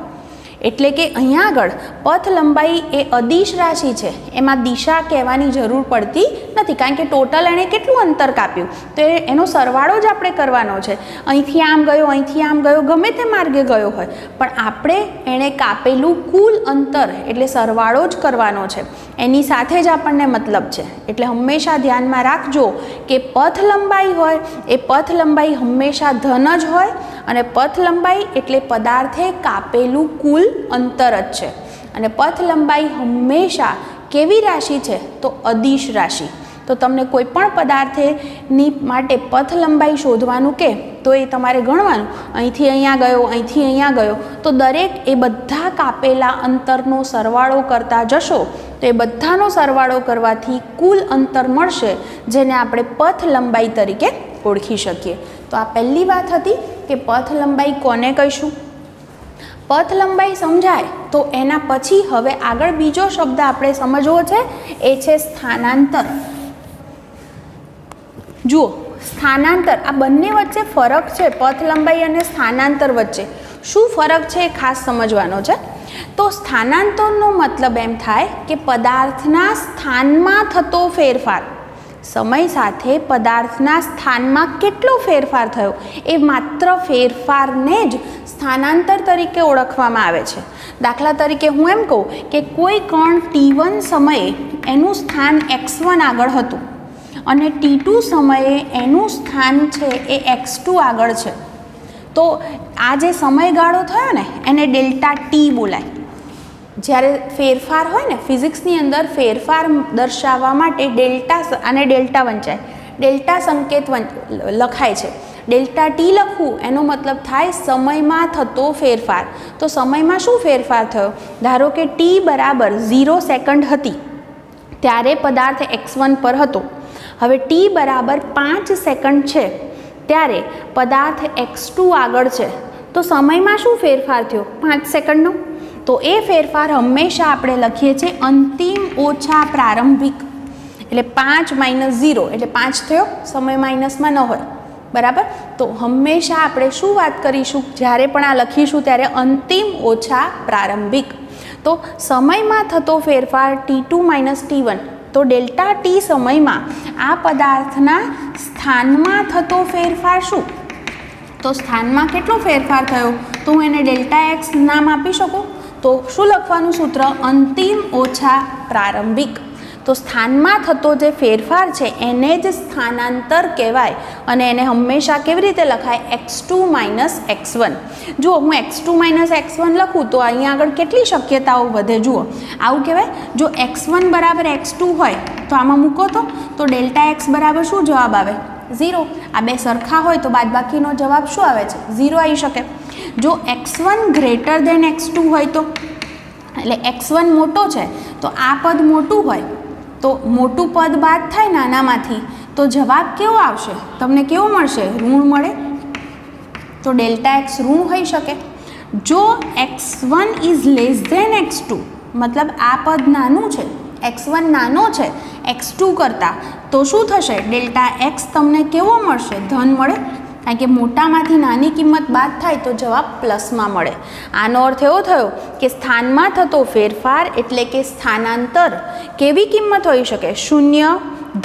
એટલે કે અહીંયા આગળ પથ લંબાઈ એ અદિશ રાશિ છે, એમાં દિશા કહેવાની જરૂર પડતી નથી, કારણ કે ટોટલ એણે કેટલું અંતર કાપ્યું તો એનો સરવાળો જ આપણે કરવાનો છે. અહીંથી આમ ગયો, અહીંથી આમ ગયો, ગમે તે માર્ગે ગયો હોય, પણ આપણે એણે કાપેલું કુલ અંતર એટલે સરવાળો જ કરવાનો છે, એની સાથે જ આપણને મતલબ છે. એટલે હંમેશા ધ્યાનમાં રાખજો કે પથ લંબાઈ હોય એ પથ લંબાઈ હંમેશા ધન જ હોય, અને પથ લંબાઈ એટલે પદાર્થે કાપેલું કુલ અંતર જ છે. અને પથ લંબાઈ હંમેશા કેવી રાશિ છે, તો અદિશ રાશિ. તો તમને કોઈ પણ પદાર્થની માટે પથ લંબાઈ શોધવાનું કે તો એ તમારે ગણવાનું, અહીંથી અહીંયા ગયો, અહીંથી અહીંયા ગયો, તો દરેક એ બધા કાપેલા અંતરનો સરવાળો કરતા જશો તો એ બધાનો સરવાળો કરવાથી કુલ અંતર મળશે, જેને આપણે પથ લંબાઈ તરીકે ઓળખી શકીએ. તો આ પહેલી વાત હતી કે પથ લંબાઈ કોને કહીશું. પથ લંબાઈ સમજાય તો એના પછી હવે આગળ બીજો શબ્દ આપણે સમજવો છે, એ છે સ્થાનાંતર. જુઓ, સ્થાનાંતર, આ બંને વચ્ચે ફરક છે. પથ લંબાઈ અને સ્થાનાંતર વચ્ચે શું ફરક છે એ ખાસ સમજવાનો છે. તો સ્થાનાંતરનો મતલબ એમ થાય કે પદાર્થના સ્થાનમાં થતો ફેરફાર. સમય સાથે પદાર્થના સ્થાનમાં કેટલો ફેરફાર થયો એ માત્ર ફેરફારને જ સ્થાનાંતર તરીકે ઓળખવામાં આવે છે. દાખલા તરીકે હું એમ કહું કે કોઈ કણ t1 સમયે એનું સ્થાન x1 આગળ હતું અને t2 સમયે એનું સ્થાન છે એ x2 આગળ છે, તો આ જે સમયગાળો થયો ને એને ડેલ્ટા ટી બોલાય. જ્યારે ફેરફાર હોય ને ફિઝિક્સની અંદર ફેરફાર દર્શાવવા માટે ડેલ્ટા અને ડેલ્ટા વંચાય, ડેલ્ટા સંકેત લખાય છે. ડેલ્ટા ટી લખવું એનો મતલબ થાય સમયમાં થતો ફેરફાર. તો સમયમાં શું ફેરફાર થયો? ધારો કે ટી બરાબર 0 સેકન્ડ હતી ત્યારે પદાર્થ x1 પર હતો. હવે ટી બરાબર 5 સેકન્ડ છે ત્યારે પદાર્થ x2 આગળ છે. તો સમયમાં શું ફેરફાર થયો? 5 સેકન્ડનો. તો એ ફેરફાર હંમેશા આપણે લખીએ છીએ અંતિમ ઓછા પ્રારંભિક, એટલે 5 - 0 એટલે 5 થયો, સમય માઇનસમાં ન હોય, બરાબર. તો હંમેશા આપણે શું વાત કરીશું જ્યારે પણ આ લખીશું ત્યારે અંતિમ ઓછા પ્રારંભિક. તો સમયમાં થતો ફેરફાર t2 - t1. તો ડેલ્ટા ટી સમયમાં આ પદાર્થના સ્થાનમાં થતો ફેરફાર શું? તો સ્થાનમાં કેટલો ફેરફાર થયો? તો હું એને ડેલ્ટા એક્સ નામ આપી શકું. તો શું લખવાનું સૂત્ર? અંતિમ ઓછા પ્રારંભિક. તો સ્થાનમાં થતો જે ફેરફાર છે એને જ સ્થાનાંતર કહેવાય અને એને હંમેશા કેવી રીતે લખાય? x2 - x1. જુઓ, હું x2 - x1 લખું તો અહીંયા આગળ કેટલી શક્યતાઓ વધે. જુઓ, આવું કહેવાય, જો x1 બરાબર x2 હોય તો આમાં મૂકો તો ડેલ્ટા એક્સ બરાબર શું જવાબ આવે? 0. આ બે સરખા હોય તો બાદબાકીનો જવાબ શું આવે છે? 0 આવી શકે. જો x1 ગ્રેટર દેન x2 હોય તો, એટલે x1 મોટો છે તો આ પદ મોટું હોય તો મોટું પદ બાદ થાય નાનામાંથી તો જવાબ કેવો આવશે? તમને કેવો મળશે? ઋણ મળે. તો ડેલ્ટા એક્સ ઋણ હોઈ શકે. જો x1 is less than x2, મતલબ આ પદ નાનું છે, x1 નાનો છે x2 કરતાં, તો શું થશે? ડેલ્ટા એક્સ તમને કેવો મળશે? ધન મળે. કારણ કે મોટામાંથી નાની કિંમત બાદ થાય તો જવાબ પ્લસમાં મળે. આનો અર્થ એવો થયો કે સ્થાનમાં થતો ફેરફાર એટલે કે સ્થાનાંતર કેવી કિંમત હોઈ શકે? 0,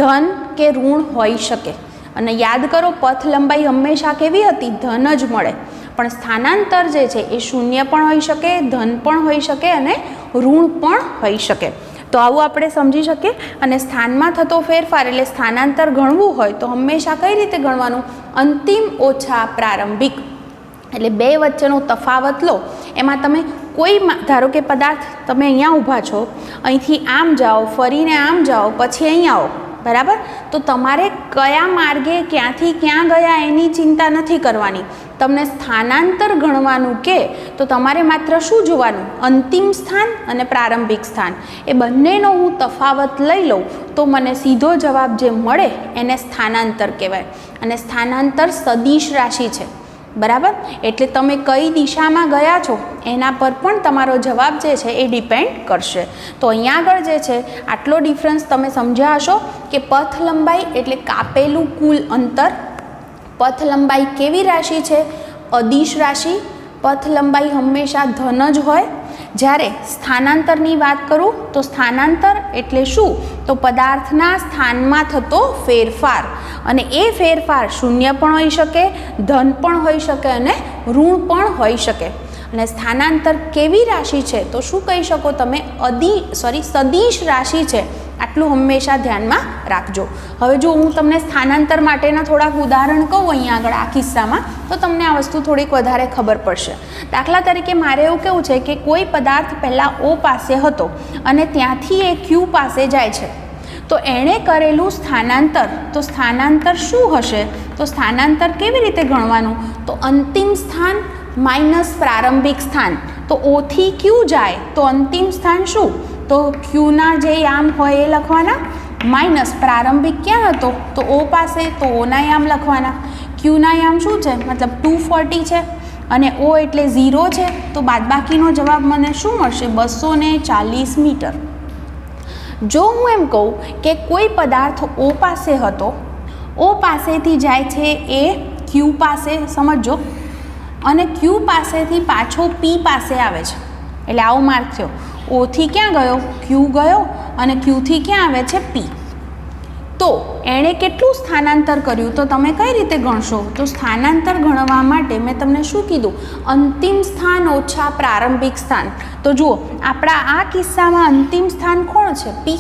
ધન કે ઋણ હોઈ શકે. અને યાદ કરો, પથ લંબાઈ હંમેશા કેવી હતી? ધન જ મળે. પણ સ્થાનાંતર જે છે એ 0 પણ હોઈ શકે, ધન પણ હોઈ શકે અને ઋણ પણ હોઈ શકે. તો આવું આપણે સમજી શકીએ. અને સ્થાનમાં થતો ફેરફાર એટલે સ્થાનાંતર ગણવું હોય તો હંમેશા કઈ રીતે ગણવાનું? અંતિમ ઓછા પ્રારંભિક. એટલે બે વચ્ચેનો તફાવત લો. એમાં તમે કોઈ, ધારો કે પદાર્થ તમે અહીંયા ઊભા છો, અહીંથી આમ જાઓ, ફરીને આમ જાઓ, પછી અહીં આવો, બરાબર. તો તમારે કયા માર્ગે ક્યાંથી ક્યાં ગયા એની ચિંતા નથી કરવાની. તમને સ્થાનાંતર ગણવાનું કે તો તમારે માત્ર શું જોવાનું? અંતિમ સ્થાન અને પ્રારંભિક સ્થાન. એ બંનેનો હું તફાવત લઈ લઉં તો મને સીધો જવાબ જે મળે એને સ્થાનાંતર કહેવાય. અને સ્થાનાંતર સદિશ રાશિ છે, બરાબર. એટલે તમે કઈ દિશામાં ગયા છો એના પર પણ તમારો જવાબ જે છે એ ડિપેન્ડ કરશે. તો અહીંયા આગળ જે છે આટલો ડિફરન્સ તમે સમજ્યા હશો કે પથ લંબાઈ એટલે કાપેલું કુલ અંતર. પથ લંબાઈ કેવી રાશિ છે? અદિશ રાશિ. પથ લંબાઈ હંમેશા ધન જ હોય. જ્યારે સ્થાનાંતરની વાત કરું તો સ્થાનાંતર એટલે શું? તો પદાર્થના સ્થાનમાં થતો ફેરફાર. અને એ ફેરફાર 0 પણ હોઈ શકે, ધન પણ હોઈ શકે અને ઋણ પણ હોઈ શકે. અને સ્થાનાંતર કેવી રાશિ છે? તો શું કહી શકો તમે? સદિશ રાશિ છે. આટલું હંમેશા ધ્યાનમાં રાખજો. હવે જો હું તમને સ્થાનાંતર માટેના થોડાક ઉદાહરણ કહું અહીંયા આગળ આ કિસ્સામાં, તો તમને આ વસ્તુ થોડીક વધારે ખબર પડશે. દાખલા તરીકે મારે એવું કહેવું છે કે કોઈ પદાર્થ પહેલાં O પાસે હતો અને ત્યાંથી એ Q પાસે જાય છે. તો એણે કરેલું સ્થાનાંતર, તો સ્થાનાંતર શું હશે? તો સ્થાનાંતર કેવી રીતે ગણવાનું? તો અંતિમ સ્થાન માઇનસ પ્રારંભિક સ્થાન. તો O થી Q જાય તો અંતિમ સ્થાન શું? તો Qના જે યામ હોય એ લખવાના, માઇનસ પ્રારંભિક ક્યાં હતો? તો O પાસે, તો Oના યામ લખવાના. Qના યામ શું છે? મતલબ 240 છે. અને O એટલે 0 છે, તો બાદબાકીનો જવાબ મને શું મળશે? 240 મીટર. જો હું એમ કહું કે કોઈ પદાર્થ O પાસે હતો, O પાસેથી જાય છે એ Q પાસે, સમજો, અને Q પાસેથી પાછો P પાસે આવે છે, એટલે આવો માર્ગ થયો. O થી ક્યાં ગયો? Q ગયો, અને Q થી ક્યાં આવે છે? P. તો એણે કેટલું સ્થાનાંતર કર્યું? તો તમે કઈ રીતે ગણશો? તો સ્થાનાંતર ગણવા માટે મેં તમને શું કીધું? અંતિમ સ્થાન ઓછા પ્રારંભિક સ્થાન. તો જુઓ, આપણા આ કિસ્સામાં અંતિમ સ્થાન કોણ છે? P,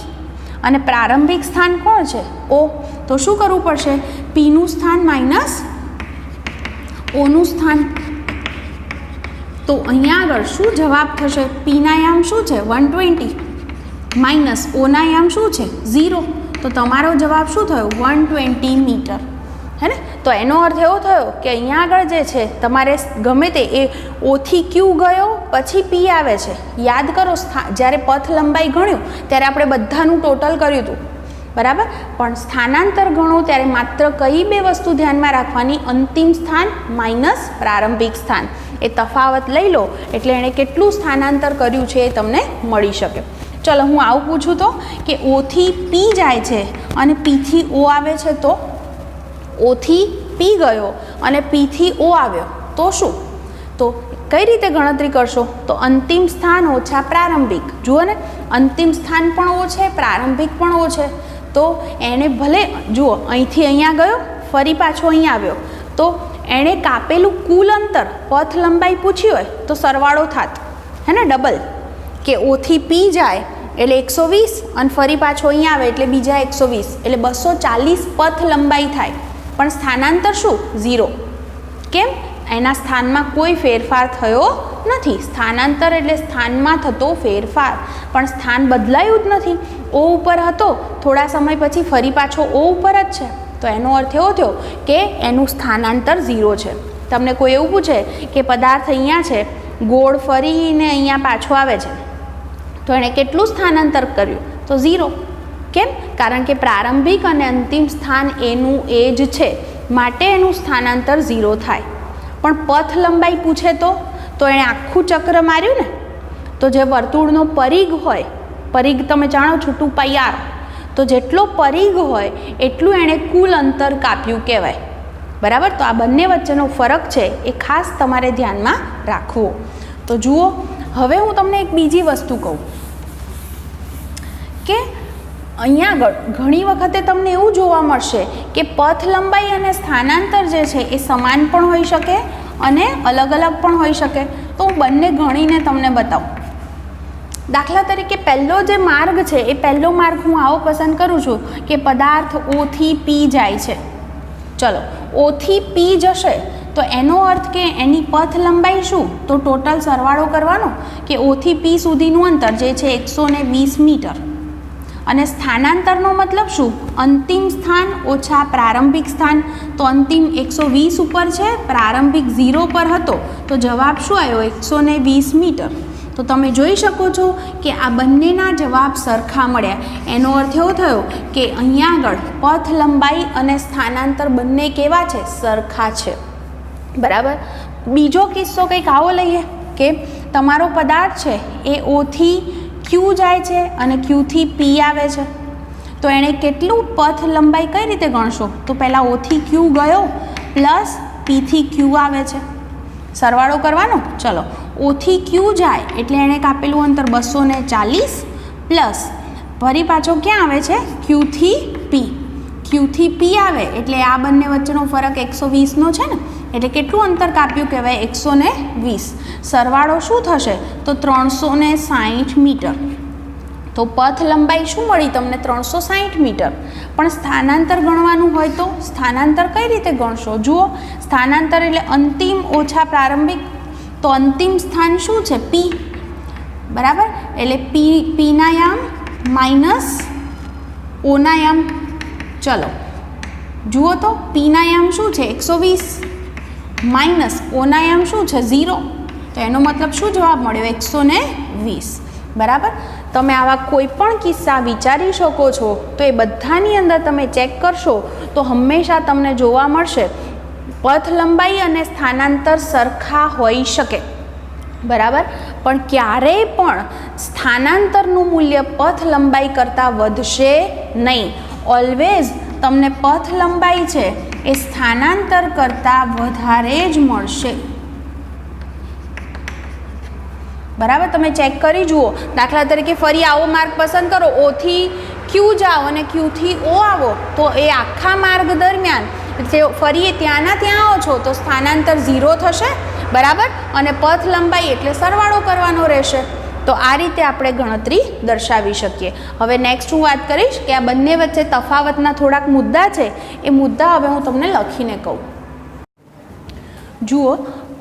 અને પ્રારંભિક સ્થાન કોણ છે? O. તો શું કરવું પડશે? Pનું સ્થાન માઇનસ Oનું સ્થાન. તો અહીંયા આગળ શું જવાબ થશે? Pના યામ શું છે? 120 માઇનસ Oના યામ શું છે? 0. તો તમારો જવાબ શું થયો? 120 મીટર. હે ને? તો એનો અર્થ એવો થયો કે અહીંયા આગળ જે છે તમારે ગમે તે એ O થી Q ગયો, પછી P આવે છે. યાદ કરો, જ્યારે પથ લંબાઈ ગણ્યું ત્યારે આપણે બધાનું ટોટલ કર્યું હતું, બરાબર? પણ સ્થાનાંતર ગણો ત્યારે માત્ર કઈ બે વસ્તુ ધ્યાનમાં રાખવાની? અંતિમ સ્થાન માઇનસ પ્રારંભિક સ્થાન. એ તફાવત લઈ લો એટલે એણે કેટલું સ્થાનાંતર કર્યું છે એ તમને મળી શકે. ચલો હું આવું પૂછું તો કે O થી P જાય છે અને P થી O આવે છે, તો O થી P ગયો અને P થી O આવ્યો, તો શું? તો કઈ રીતે ગણતરી કરશો? તો અંતિમ સ્થાન ઓછા પ્રારંભિક. જુઓ ને, અંતિમ સ્થાન પણ O છે, પ્રારંભિક પણ O છે. તો એણે ભલે જુઓ અહીંથી અહીંયા ગયો, ફરી પાછો અહીંયા આવ્યો, તો એણે કાપેલું કુલ અંતર, પથ લંબાઈ પૂછી હોય તો સરવાળો થાત, હે ને? ડબલ, કે O થી P જાય એટલે 120 અને ફરી પાછો અહીંયા આવે એટલે બીજા 120, એટલે 240 પથ લંબાઈ થાય. પણ સ્થાનાંતર શું? 0. કેમ? એના સ્થાનમાં કોઈ ફેરફાર થયો નથી. સ્થાનાંતર એટલે સ્થાનમાં થતો ફેરફાર, પણ સ્થાન બદલાયું જ નથી. O ઉપર હતો, થોડા સમય પછી ફરી પાછો O ઉપર જ છે. તો એનો અર્થ એવો થયો કે એનું સ્થાનાંતર 0 છે. તમને કોઈ એવું પૂછે કે પદાર્થ અહીંયા છે, ગોળ ફરીને અહીંયા પાછો આવે છે, તો એણે કેટલું સ્થાનાંતર કર્યું? તો 0. કેમ? કારણ કે પ્રારંભિક અને અંતિમ સ્થાન એનું એ જ છે, માટે એનું સ્થાનાંતર 0 થાય. પણ પથ લંબાઈ પૂછે તો એણે આખું ચક્ર માર્યું ને. તો જે વર્તુળનો પરિઘ હોય, પરિઘ તમે જાણો છો 2πr, તો જેટલો પરિઘ હોય એટલું એણે કુલ અંતર કાપ્યું કહેવાય, બરાબર? તો આ બંને વચ્ચેનો ફરક છે એ ખાસ તમારે ધ્યાનમાં રાખવો. તો જુઓ, હવે હું તમને એક બીજી વસ્તુ કહું કે અહીંયા આગળ ઘણી વખતે તમને એવું જોવા મળશે કે પથ લંબાઈ અને સ્થાનાંતર જે છે એ સમાન પણ હોઈ શકે અને અલગ અલગ પણ હોઈ શકે. તો હું બંને ગણીને તમને બતાવું. દાખલા તરીકે પહેલો જે માર્ગ છે એ પહેલો માર્ગ હું આવો પસંદ કરું છું કે પદાર્થ O થી P જાય છે. ચલો, O થી P જશે તો એનો અર્થ કે એની પથ લંબાઈ શું? તો ટોટલ સરવાળો કરવાનો કે O થી P સુધીનું અંતર જે છે 120 મીટર. અને સ્થાનાંતરનો મતલબ શું? અંતિમ સ્થાન ઓછા પ્રારંભિક સ્થાન. તો અંતિમ 120 ઉપર છે, પ્રારંભિક 0 પર હતો, તો જવાબ શું આવ્યો? 120 મીટર. તો તમે જોઈ શકો છો કે આ બંનેના જવાબ સરખા મળ્યા. એનો અર્થ એવો થયો કે અહીંયા આગળ પથ લંબાઈ અને સ્થાનાંતર બંને કેવા છે? સરખા છે, બરાબર? બીજો કિસ્સો કંઈક આવો લઈએ કે તમારો પદાર્થ છે એ O થી Q જાય છે અને Q થી P આવે છે, તો એણે કેટલું પથ લંબાઈ કઈ રીતે ગણશો? તો પહેલાં O થી Q ગયો પ્લસ P થી Q આવે છે, સરવાળો કરવાનો. ચલો, O થી Q જાય એટલે એણે કાપેલું અંતર 240 પ્લસ ફરી પાછો ક્યાં આવે છે? Q થી P. Q થી P આવે એટલે આ બંને વચ્ચેનો ફરક 120નો છે ને, એટલે કેટલું અંતર કાપ્યું કહેવાય? 120. સરવાળો શું થશે? તો 360 મીટર. તો પથ લંબાઈ શું મળી તમને? 360 મીટર. પણ સ્થાનાંતર ગણવાનું હોય તો સ્થાનાંતર કઈ રીતે ગણશો? જુઓ, સ્થાનાંતર એટલે અંતિમ ઓછા પ્રારંભિક. તો અંતિમ સ્થાન શું છે? P, બરાબર? એટલે Pના યામ માઇનસ Oના યામ. ચલો જુઓ તો Pના યામ શું છે? 120 માઇનસ Oના યામ શું છે? 0. તો એનો મતલબ શું જવાબ મળ્યો? 120, બરાબર? તમે આવા કોઈ પણ કિસ્સા વિચારી શકો છો, તો એ બધાની અંદર તમે ચેક કરશો તો હંમેશા તમને જોવા મળશે પથ લંબાઈ અને સ્થાનાંતર સરખા હોઈ શકે, બરાબર, પણ ક્યારેય પણ સ્થાનાંતરનું મૂલ્ય પથ લંબાઈ કરતાં વધશે નહીં. ઓલવેઝ તમને પથ લંબાઈ છે એ સ્થાનાંતર કરતાં વધારે જ મળશે, બરાબર. તમે ચેક કરી જુઓ, દાખલા તરીકે ફરી આવો માર્ગ પસંદ કરો, ઓથી ક્યુ જાઓ અને ક્યુથી ઓ આવો, તો એ આખા માર્ગ દરમિયાન ફરી ત્યાંના ત્યાં આવો છો તો સ્થાનાંતર 0 થશે, બરાબર, અને પથ લંબાઈ એટલે સરવાળો કરવાનો રહેશે. તો આ રીતે આપણે ગણતરી દર્શાવી શકીએ. હવે નેક્સ્ટ હું વાત કરીશ કે આ બંને વચ્ચે તફાવતના થોડાક મુદ્દા છે, એ મુદ્દા હવે હું તમને લખીને કહું. જુઓ,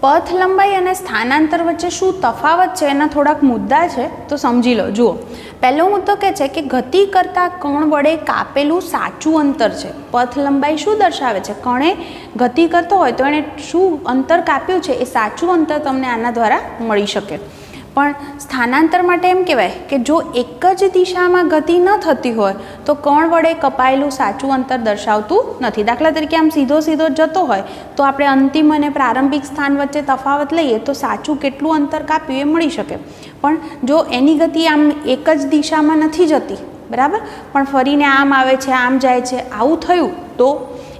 પથ લંબાઈ અને સ્થાનાંતર વચ્ચે શું તફાવત છે એના થોડાક મુદ્દા છે, તો સમજી લો. જુઓ, પહેલો મુદ્દો કે છે કે ગતિ કરતાં કણ વડે કાપેલું સાચું અંતર છે. પથ લંબાઈ શું દર્શાવે છે? કણે ગતિ કરતો હોય તો એણે શું અંતર કાપ્યું છે એ સાચું અંતર તમને આના દ્વારા મળી શકે. પણ સ્થાનાંતર માટે એમ કહેવાય કે જો એક જ દિશામાં ગતિ ન થતી હોય તો કણ વડે કપાયેલું સાચું અંતર દર્શાવતું નથી. દાખલા તરીકે આમ સીધો જતો હોય તો આપણે અંતિમ અને પ્રારંભિક સ્થાન વચ્ચે તફાવત લઈએ તો સાચું કેટલું અંતર કાપ્યું એ મળી શકે. પણ જો એની ગતિ આમ એક જ દિશામાં નથી જતી, બરાબર, પણ ફરીને આમ આવે છે, આમ જાય છે, આવું થયું તો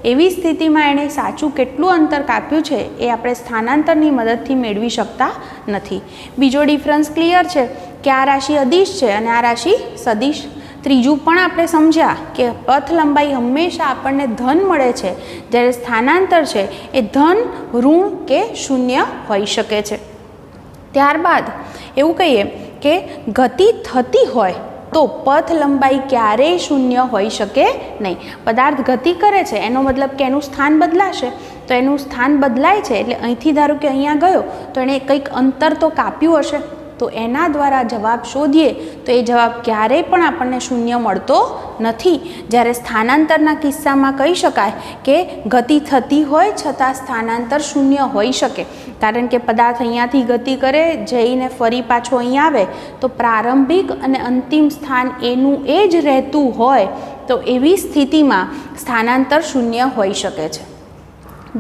એવી સ્થિતિમાં એણે સાચું કેટલું અંતર કાપ્યું છે એ આપણે સ્થાનાંતરની મદદથી મેળવી શકતા નથી. બીજો ડિફરન્સ ક્લિયર છે કે આ રાશિ અદિશ છે અને આ રાશિ સદિશ. ત્રીજું પણ આપણે સમજ્યા કે પથ લંબાઈ હંમેશા આપણને ધન મળે છે, જ્યારે સ્થાનાંતર છે એ ધન, ઋણ કે શૂન્ય હોઈ શકે છે. ત્યારબાદ એવું કહીએ કે ગતિ થતી હોય તો પથ લંબાઈ ક્યારેય શૂન્ય હોઈ શકે નહીં. પદાર્થ ગતિ કરે છે એનો મતલબ કે એનું સ્થાન બદલાશે, તો એનું સ્થાન બદલાય છે એટલે અહીંથી ધારો કે અહીંયા ગયો તો એણે કંઈક અંતર તો કાપ્યું હશે, તો એના દ્વારા જવાબ શોધીએ તો એ જવાબ ક્યારેય પણ આપણને શૂન્ય મળતો નથી. જ્યારે સ્થાનાંતરના કિસ્સામાં કહી શકાય કે ગતિ થતી હોય છતાં સ્થાનાંતર શૂન્ય હોઈ શકે, કારણ કે પદાર્થ અહીંયાથી ગતિ કરે જઈને ફરી પાછો અહીં આવે તો પ્રારંભિક અને અંતિમ સ્થાન એનું એ જ રહેતું હોય, તો એવી સ્થિતિમાં સ્થાનાંતર શૂન્ય હોઈ શકે છે.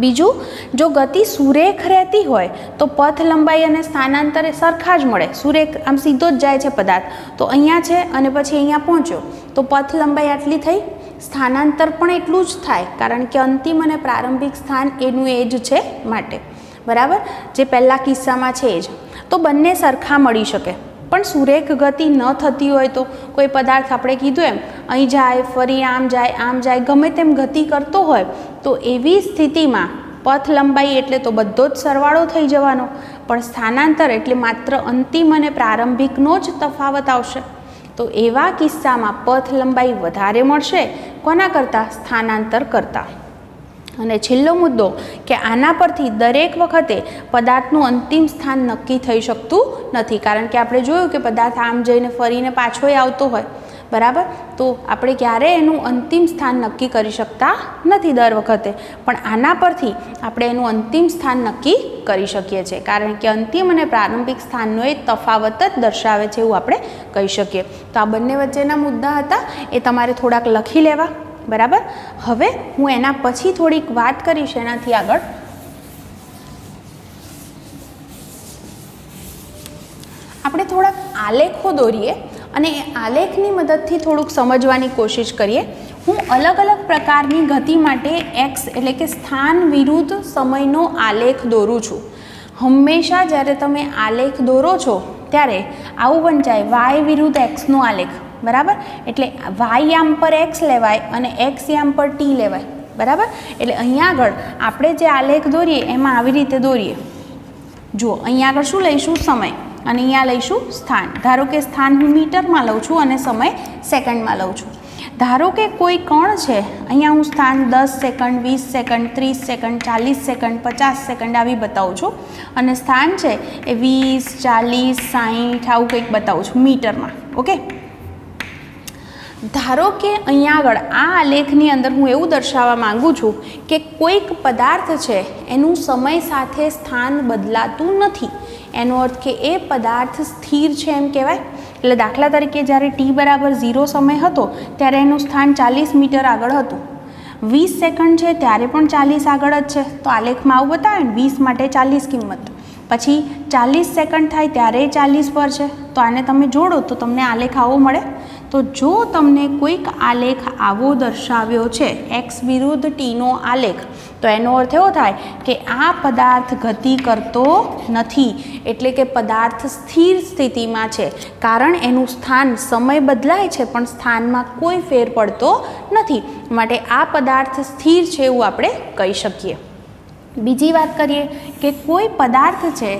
બીજું, જો ગતિ સુરેખ રહેતી હોય તો પથ લંબાઈ અને સ્થાનાંતર સરખા જ મળે. સુરેખ આમ સીધો જ જાય છે પદાર્થ, તો અહીંયા છે અને પછી અહીંયા પહોંચ્યો તો પથ લંબાઈ આટલી થઈ, સ્થાનાંતર પણ એટલું જ થાય, કારણ કે અંતિમ અને પ્રારંભિક સ્થાન એનું એ જ છે માટે, બરાબર, જે પહેલા કિસ્સામાં છે એ જ. તો બંને સરખા મળી શકે. પણ સુરેખ ગતિ ન થતી હોય તો કોઈ પદાર્થ આપણે કીધું એમ અહીં જાય, ફરી આમ જાય, ગમે તેમ ગતિ કરતો હોય તો એવી સ્થિતિમાં પથ લંબાઈ એટલે તો બધો જ સરવાળો થઈ જવાનો, પણ સ્થાનાંતર એટલે માત્ર અંતિમ અને પ્રારંભિકનો જ તફાવત આવશે. તો એવા કિસ્સામાં પથ લંબાઈ વધારે મળશે કોના કરતાં? સ્થાનાંતર કરતાં. અને છેલ્લો મુદ્દો કે આના પરથી દરેક વખતે પદાર્થનું અંતિમ સ્થાન નક્કી થઈ શકતું નથી, કારણ કે આપણે જોયું કે પદાર્થ આમ જઈને ફરીને પાછોય આવતો હોય, બરાબર, તો આપણે ક્યારેય એનું અંતિમ સ્થાન નક્કી કરી શકતા નથી દર વખતે. પણ આના પરથી આપણે એનું અંતિમ સ્થાન નક્કી કરી શકીએ છીએ, કારણ કે અંતિમ અને પ્રારંભિક સ્થાનનો એ તફાવત જ દર્શાવે છે એવું આપણે કહી શકીએ. તો આ બંને વચ્ચેના મુદ્દા હતા, એ તમારે થોડાક લખી લેવા, બરાબર. હવે હું એના પછી થોડીક વાત કરીશ એનાથી આગળ. આપણે થોડાક આલેખો દોરીએ અને એ આલેખની મદદથી થોડુંક સમજવાની કોશિશ કરીએ. હું અલગ અલગ પ્રકારની ગતિ માટે એક્સ એટલે કે સ્થાન વિરુદ્ધ સમયનો આલેખ દોરું છું. હંમેશા જ્યારે તમે આલેખ દોરો છો ત્યારે આવું વંચાય વાય વિરુદ્ધ એક્સનો આલેખ, બરાબર. એટલે વાય યામ પર એક્સ લેવાય અને એક્સ યામ પર ટી લેવાય, બરાબર. એટલે અહીંયા આગળ આપણે જે આલેખ દોરીએ એમાં આવી રીતે દોરીએ. જુઓ, અહીંયા આગળ શું લઈશું? સમય, અને અહીંયા લઈશું સ્થાન. ધારો કે સ્થાન હું મીટરમાં લઉં છું અને સમય સેકન્ડમાં લઉં છું. ધારો કે કોઈ કણ છે, અહીંયા હું સ્થાન 10 second, 20 second, 30 second, 40 second, 50 second આવી બતાવું છું, અને સ્થાન છે એ 20, 40, 60 આવું કંઈક બતાવું છું મીટરમાં. ઓકે, ધારો કે અહીંયા આગળ આ આલેખની અંદર હું એવું દર્શાવવા માગું છું કે કોઈક પદાર્થ છે એનું સમય સાથે સ્થાન બદલાતું નથી, એનો અર્થ કે એ પદાર્થ સ્થિર છે એમ કહેવાય. એટલે દાખલા તરીકે જ્યારે t બરાબર 0 સમય હતો ત્યારે એનું સ્થાન 40 મીટર આગળ હતું, 20 સેકન્ડ છે ત્યારે પણ 40 આગળ જ છે, તો આલેખમાં આવું બતાવે ને 20 માટે 40 કિંમત, પછી 40 સેકન્ડ થાય ત્યારે 40 પર છે, તો આને તમે જોડો તો તમને આલેખ આવો મળે. તો જો તમને કોઈક આલેખ આવો દર્શાવ્યો છે, એક્સ વિરુદ્ધ ટીનો આલેખ, તો એનો અર્થ એવો થાય કે આ પદાર્થ ગતિ કરતો નથી, એટલે કે પદાર્થ સ્થિર સ્થિતિમાં છે, કારણ એનું સ્થાન સમય બદલાય છે પણ સ્થાનમાં કોઈ ફેર પડતો નથી, માટે આ પદાર્થ સ્થિર છે એવું આપણે કહી શકીએ. બીજી વાત કરીએ કે કોઈ પદાર્થ છે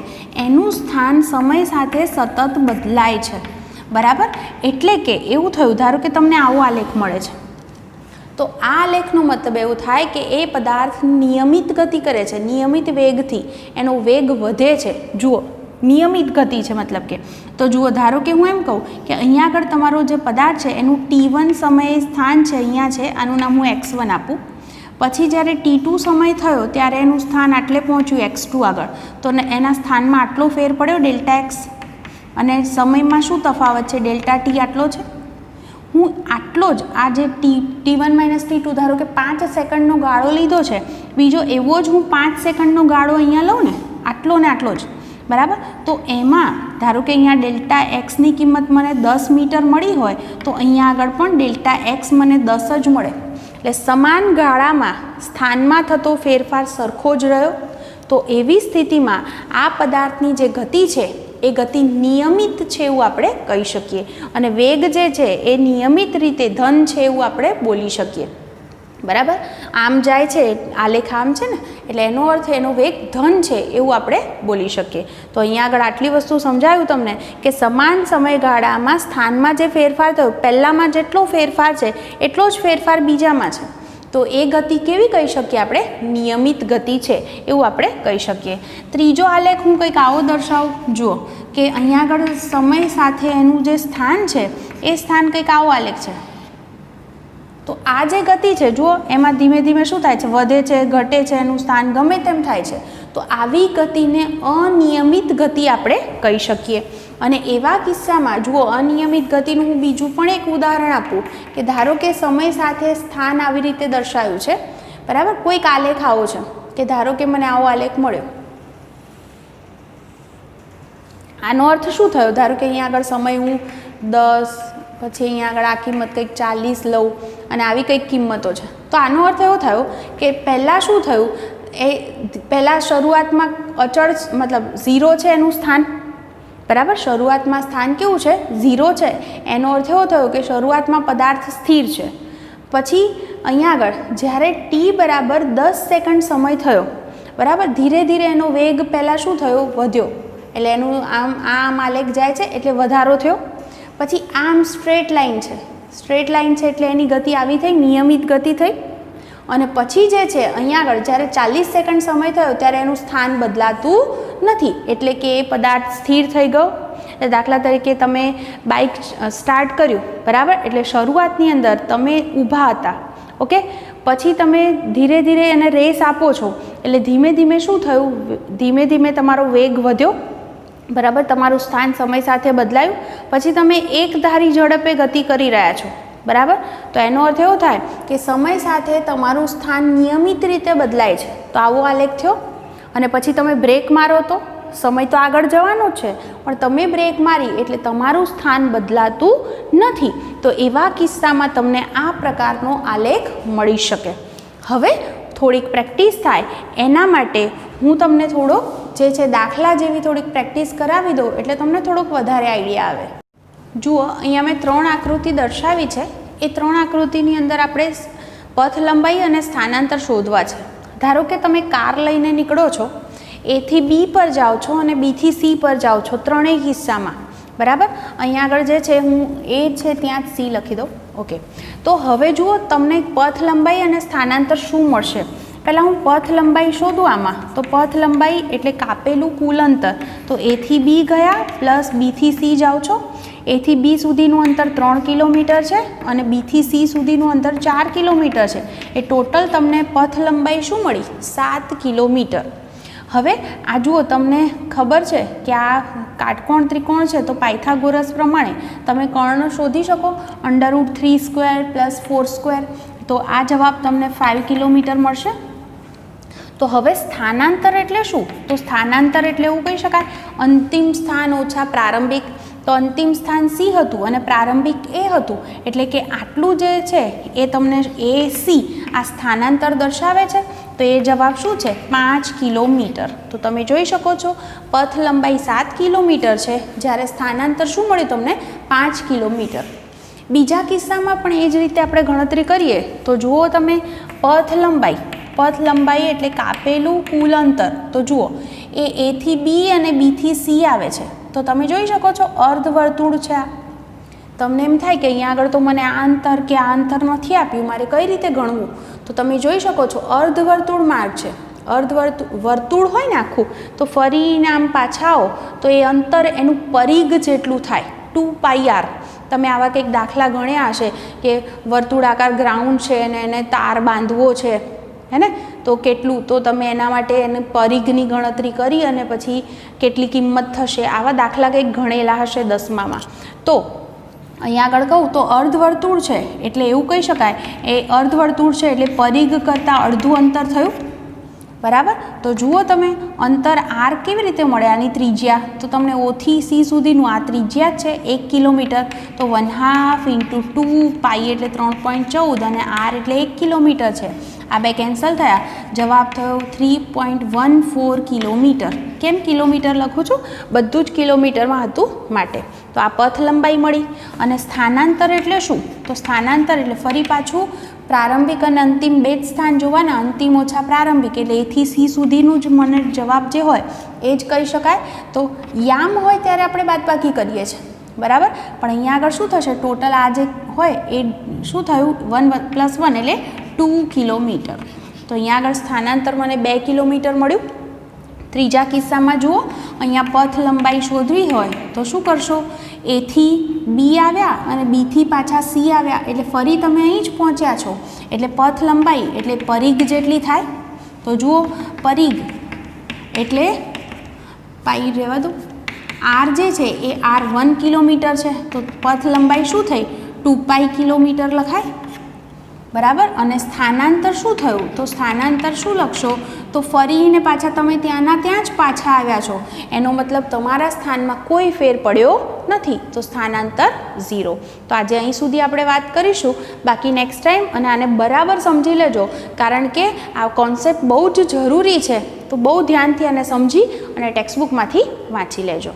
એનું સ્થાન સમય સાથે સતત બદલાય છે, બરાબર. એટલે કે એવું થયું, ધારો કે તમને આવો આલેખ મળે છે, તો આ આલેખનો મતલબ એવું થાય કે એ પદાર્થ નિયમિત ગતિ કરે છે, નિયમિત વેગથી એનો વેગ વધે છે. જુઓ, નિયમિત ગતિ છે મતલબ કે, તો જુઓ, ધારો કે હું એમ કહું કે અહીંયા આગળ તમારો જે પદાર્થ છે એનું T1 સમયે સ્થાન છે, અહીંયા છે, આનું નામ હું x1 આપું. પછી જ્યારે T2 સમય થયો ત્યારે એનું સ્થાન આટલે પહોંચ્યું x2 આગળ, તો એના સ્થાનમાં આટલો ફેર પડ્યો ડેલ્ટા x, અને સમયમાં શું તફાવત છે, ડેલ્ટા ટી આટલો છે. હું આટલો જ આ જે T1 - T2 ધારો કે 5 સેકન્ડનો ગાળો લીધો છે, બીજો એવો જ હું 5 સેકન્ડનો ગાળો અહીંયા લઉં ને, આટલો ને આટલો જ, બરાબર. તો એમાં ધારો કે અહીંયા ડેલ્ટા એક્સની કિંમત મને 10 મીટર મળી હોય, તો અહીંયા આગળ પણ ડેલ્ટા એક્સ મને 10 જ મળે. એટલે સમાન ગાળામાં સ્થાનમાં થતો ફેરફાર સરખો જ રહ્યો. તો એવી સ્થિતિમાં આ પદાર્થની જે ગતિ છે એ ગતિ નિયમિત છે એવું આપણે કહી શકીએ, અને વેગ જે છે એ નિયમિત રીતે ધન છે એવું આપણે બોલી શકીએ, બરાબર. આમ જાય છે, આલેખ આમ છે ને, એટલે એનો અર્થ એનો વેગ ધન છે એવું આપણે બોલી શકીએ. તો અહીંયા આગળ આટલી વસ્તુ સમજાયું તમને કે સમાન સમયગાળામાં સ્થાનમાં જે ફેરફાર થયો, પહેલામાં જેટલો ફેરફાર છે એટલો જ ફેરફાર બીજામાં છે, તો એ ગતિ કેવી કહી શકીએ આપણે, નિયમિત ગતિ છે એવું આપણે કહી શકીએ. ત્રીજો આલેખ હું કંઈક આવો દર્શાવું. જુઓ કે અહીંયા આગળ સમય સાથે એનું જે સ્થાન છે એ સ્થાન કંઈક આવો આલેખ છે. તો આ જે ગતિ છે, જુઓ, એમાં ધીમે ધીમે શું થાય છે, વધે છે, ઘટે છે, એનું સ્થાન ગમે તેમ થાય છે. તો આવી ગતિને અનિયમિત ગતિ આપણે કહી શકીએ. અને એવા કિસ્સામાં જુઓ, અનિયમિત ગતિનું હું બીજું પણ એક ઉદાહરણ આપું કે ધારો કે સમય સાથે સ્થાન આવી રીતે દર્શાવ્યું છે, બરાબર. કોઈક આલેખ આવો છે કે ધારો કે મને આવો આલેખ મળ્યો, આનો અર્થ શું થયો, ધારો કે અહીંયા આગળ સમય હું 10, પછી અહીંયા આગળ આ કિંમત કંઈક 40 લઉં અને આવી કંઈક કિંમતો છે. તો આનો અર્થ એવો થયો કે પહેલાં શું થયું, એ પહેલાં શરૂઆતમાં અચળ મતલબ 0 છે એનું સ્થાન, બરાબર. શરૂઆતમાં સ્થાન કેવું છે, 0 છે, એનો અર્થ એવો થયો કે શરૂઆતમાં પદાર્થ સ્થિર છે. પછી અહીંયા આગળ જ્યારે t બરાબર 10 સેકન્ડ સમય થયો, બરાબર, ધીરે ધીરે એનો વેગ પહેલાં શું થયો, વધ્યો, એટલે એનું આમ આલેખ જાય છે એટલે વધારો થયો. પછી આમ સ્ટ્રેટ લાઇન છે એટલે એની ગતિ આવી થઈ, નિયમિત ગતિ થઈ. અને પછી જે છે અહીંયા આગળ જ્યારે 40 સેકન્ડ સમય થયો ત્યારે એનું સ્થાન બદલાતું નથી, એટલે કે એ પદાર્થ સ્થિર થઈ ગયો. દાખલા તરીકે તમે બાઇક સ્ટાર્ટ કર્યું, બરાબર, એટલે શરૂઆતની અંદર તમે ઊભા હતા, ઓકે, પછી તમે ધીરે ધીરે એને રેસ આપો છો, એટલે ધીમે ધીમે શું થયું, ધીમે ધીમે તમારો વેગ વધ્યો, બરાબર, તમારું સ્થાન સમય સાથે બદલાયું. પછી તમે એક ધારી ઝડપે ગતિ કરી રહ્યા છો, બરાબર. તો એનો અર્થ એવો થાય કે સમય સાથે તમારું સ્થાન નિયમિત રીતે બદલાય છે. તો આવો આલેખ થયો. અને પછી તમે બ્રેક મારો તો સમય તો આગળ જવાનો જ છે, પણ તમે બ્રેક મારી એટલે તમારું સ્થાન બદલાતું નથી. તો એવા કિસ્સામાં તમને આ પ્રકારનો આલેખ મળી શકે. હવે થોડીક પ્રેક્ટિસ થાય એના માટે હું તમને થોડોક જે છે દાખલા જેવી થોડીક પ્રેક્ટિસ કરાવી દઉં, એટલે તમને થોડોક વધારે આઈડિયા આવે. જુઓ, અહીંયા મેં 3 આકૃતિ દર્શાવી છે. એ 3 આકૃતિની અંદર આપણે પથ લંબાઈ અને સ્થાનાંતર શોધવા છે. ધારો કે તમે કાર લઈને નીકળો છો, A થી B પર જાઓ છો અને B થી C પર જાઓ છો, ત્રણેય કિસ્સામાં, બરાબર. અહીંયા આગળ જે છે હું A છે ત્યાં જ C લખી દઉં, ઓકે. તો હવે જુઓ, તમને પથ લંબાઈ અને સ્થાનાંતર શું મળશે. પહેલાં હું પથ લંબાઈ શોધું આમાં. તો પથ લંબાઈ એટલે કાપેલું કુલ અંતર. તો A થી B ગયા પ્લસ B થી C જાઓ છો. A થી B સુધીનું અંતર 3 કિલોમીટર છે અને B થી C સુધીનું અંતર 4 કિલોમીટર છે. એ ટોટલ તમને પથ લંબાઈ શું મળી, 7 કિલોમીટર. હવે આ જુઓ, તમને ખબર છે કે આ કાટકોણ ત્રિકોણ છે, તો પાયથાગોરસ પ્રમાણે તમે કર્ણ શોધી શકો, √3² + 4². તો આ જવાબ તમને 5 કિલોમીટર મળશે. તો હવે સ્થાનાંતર એટલે શું? તો સ્થાનાંતર એટલે એવું કહી શકાય અંતિમ સ્થાન ઓછા પ્રારંભિક. તો અંતિમ સ્થાન સી હતું અને પ્રારંભિક એ હતું, એટલે કે આટલું જે છે એ તમને એ સી આ સ્થાનાંતર દર્શાવે છે. તો એ જવાબ શું છે? 5 કિલોમીટર. તો તમે જોઈ શકો છો પથ લંબાઈ 7 કિલોમીટર છે, જ્યારે સ્થાનાંતર શું મળ્યું તમને? 5 કિલોમીટર. બીજા કિસ્સામાં પણ એ જ રીતે આપણે ગણતરી કરીએ તો જુઓ તમે પથ લંબાઈ એટલે કાપેલું કુલ અંતર. તો જુઓ એ એથી બી અને બીથી સી આવે છે. તો તમે જોઈ શકો છો અર્ધવર્તુળ છે આ. તમને એમ થાય કે અહીંયા આગળ તો મને આ અંતર કે આ અંતર નથી આપ્યું, મારે કઈ રીતે ગણવું? તો તમે જોઈ શકો છો અર્ધવર્તુળ માર્ગ છે. વર્તુળ હોય ને આખું, તો ફરીને આમ પાછા આવો તો એ અંતર એનું પરિઘ જેટલું થાય, 2πr. તમે આવા કંઈક દાખલા ગણ્યા હશે કે વર્તુળાકાર ગ્રાઉન્ડ છે અને એને તાર બાંધવો છે, હે ને? તો કેટલું, તો તમે એના માટે એને પરિઘની ગણતરી કરી અને પછી કેટલી કિંમત થશે, આવા દાખલા કંઈક ગણેલા હશે 10મામાં. તો અહીંયા આગળ કહું તો અર્ધવર્તુળ છે એટલે એવું કહી શકાય એ અર્ધવર્તુળ છે એટલે પરિઘ કરતાં અડધું અંતર થયું, બરાબર. તો જુઓ તમે અંતર આર કેવી રીતે મળે? આની ત્રિજ્યા તો તમને O થી C સુધીનું આ ત્રિજ્યા જ છે 1 કિલોમીટર. તો 1/2 × 2π એટલે 3.14 અને આર એટલે 1 કિલોમીટર છે. આ બે કેન્સલ થયા, જવાબ થયો 3.14 કિલોમીટર. કેમ કિલોમીટર લખું છું? બધું જ કિલોમીટરમાં હતું માટે. તો આ પથ લંબાઈ મળી. અને સ્થાનાંતર એટલે શું? તો સ્થાનાંતર એટલે ફરી પાછું પ્રારંભિક અને અંતિમ બે જ સ્થાન જોવાના. અંતિમ ઓછા પ્રારંભિક એટલે A થી C સુધીનું જ મને જવાબ જે હોય એ જ કહી શકાય. તો યામ હોય ત્યારે આપણે બાદબાકી કરીએ છીએ, બરાબર. પણ અહીંયા આગળ શું થશે? ટોટલ આ જે હોય એ શું થયું? 1 + 1 એટલે 2 કિલોમીટર. તો અહીંયા આગળ સ્થાનાંતર મને 2 કિલોમીટર મળ્યું. ત્રીજા કિસ્સામાં જુઓ અહીંયા પથ લંબાઈ શોધવી હોય તો શું કરશો? A થી B આવ્યા અને B થી પાછા C આવ્યા એટલે ફરી તમે અહીં જ પહોંચ્યા છો. એટલે પથ લંબાઈ એટલે પરિઘ જેટલી થાય. તો જુઓ પરિઘ એટલે પાઈ રહેવા દો, R જે છે એ R 1 કિલોમીટર છે. તો પથ લંબાઈ શું થઈ? 2π કિલોમીટર લખાય, બરાબર. અને સ્થાનાંતર શું થયું? તો સ્થાનાંતર શું લખશો? તો ફરીને પાછા તમે ત્યાંના ત્યાં જ પાછા આવ્યા છો, એનો મતલબ તમારા સ્થાનમાં કોઈ ફેર પડ્યો નથી. તો સ્થાનાંતર 0. તો આજે અહીં સુધી આપણે વાત કરીશું, બાકી નેક્સ્ટ ટાઈમ. અને આને બરાબર સમજી લેજો, કારણ કે આ કોન્સેપ્ટ બહુ જ જરૂરી છે. તો બહુ ધ્યાનથી આને સમજી અને ટેક્સ્ટબુકમાંથી વાંચી લેજો.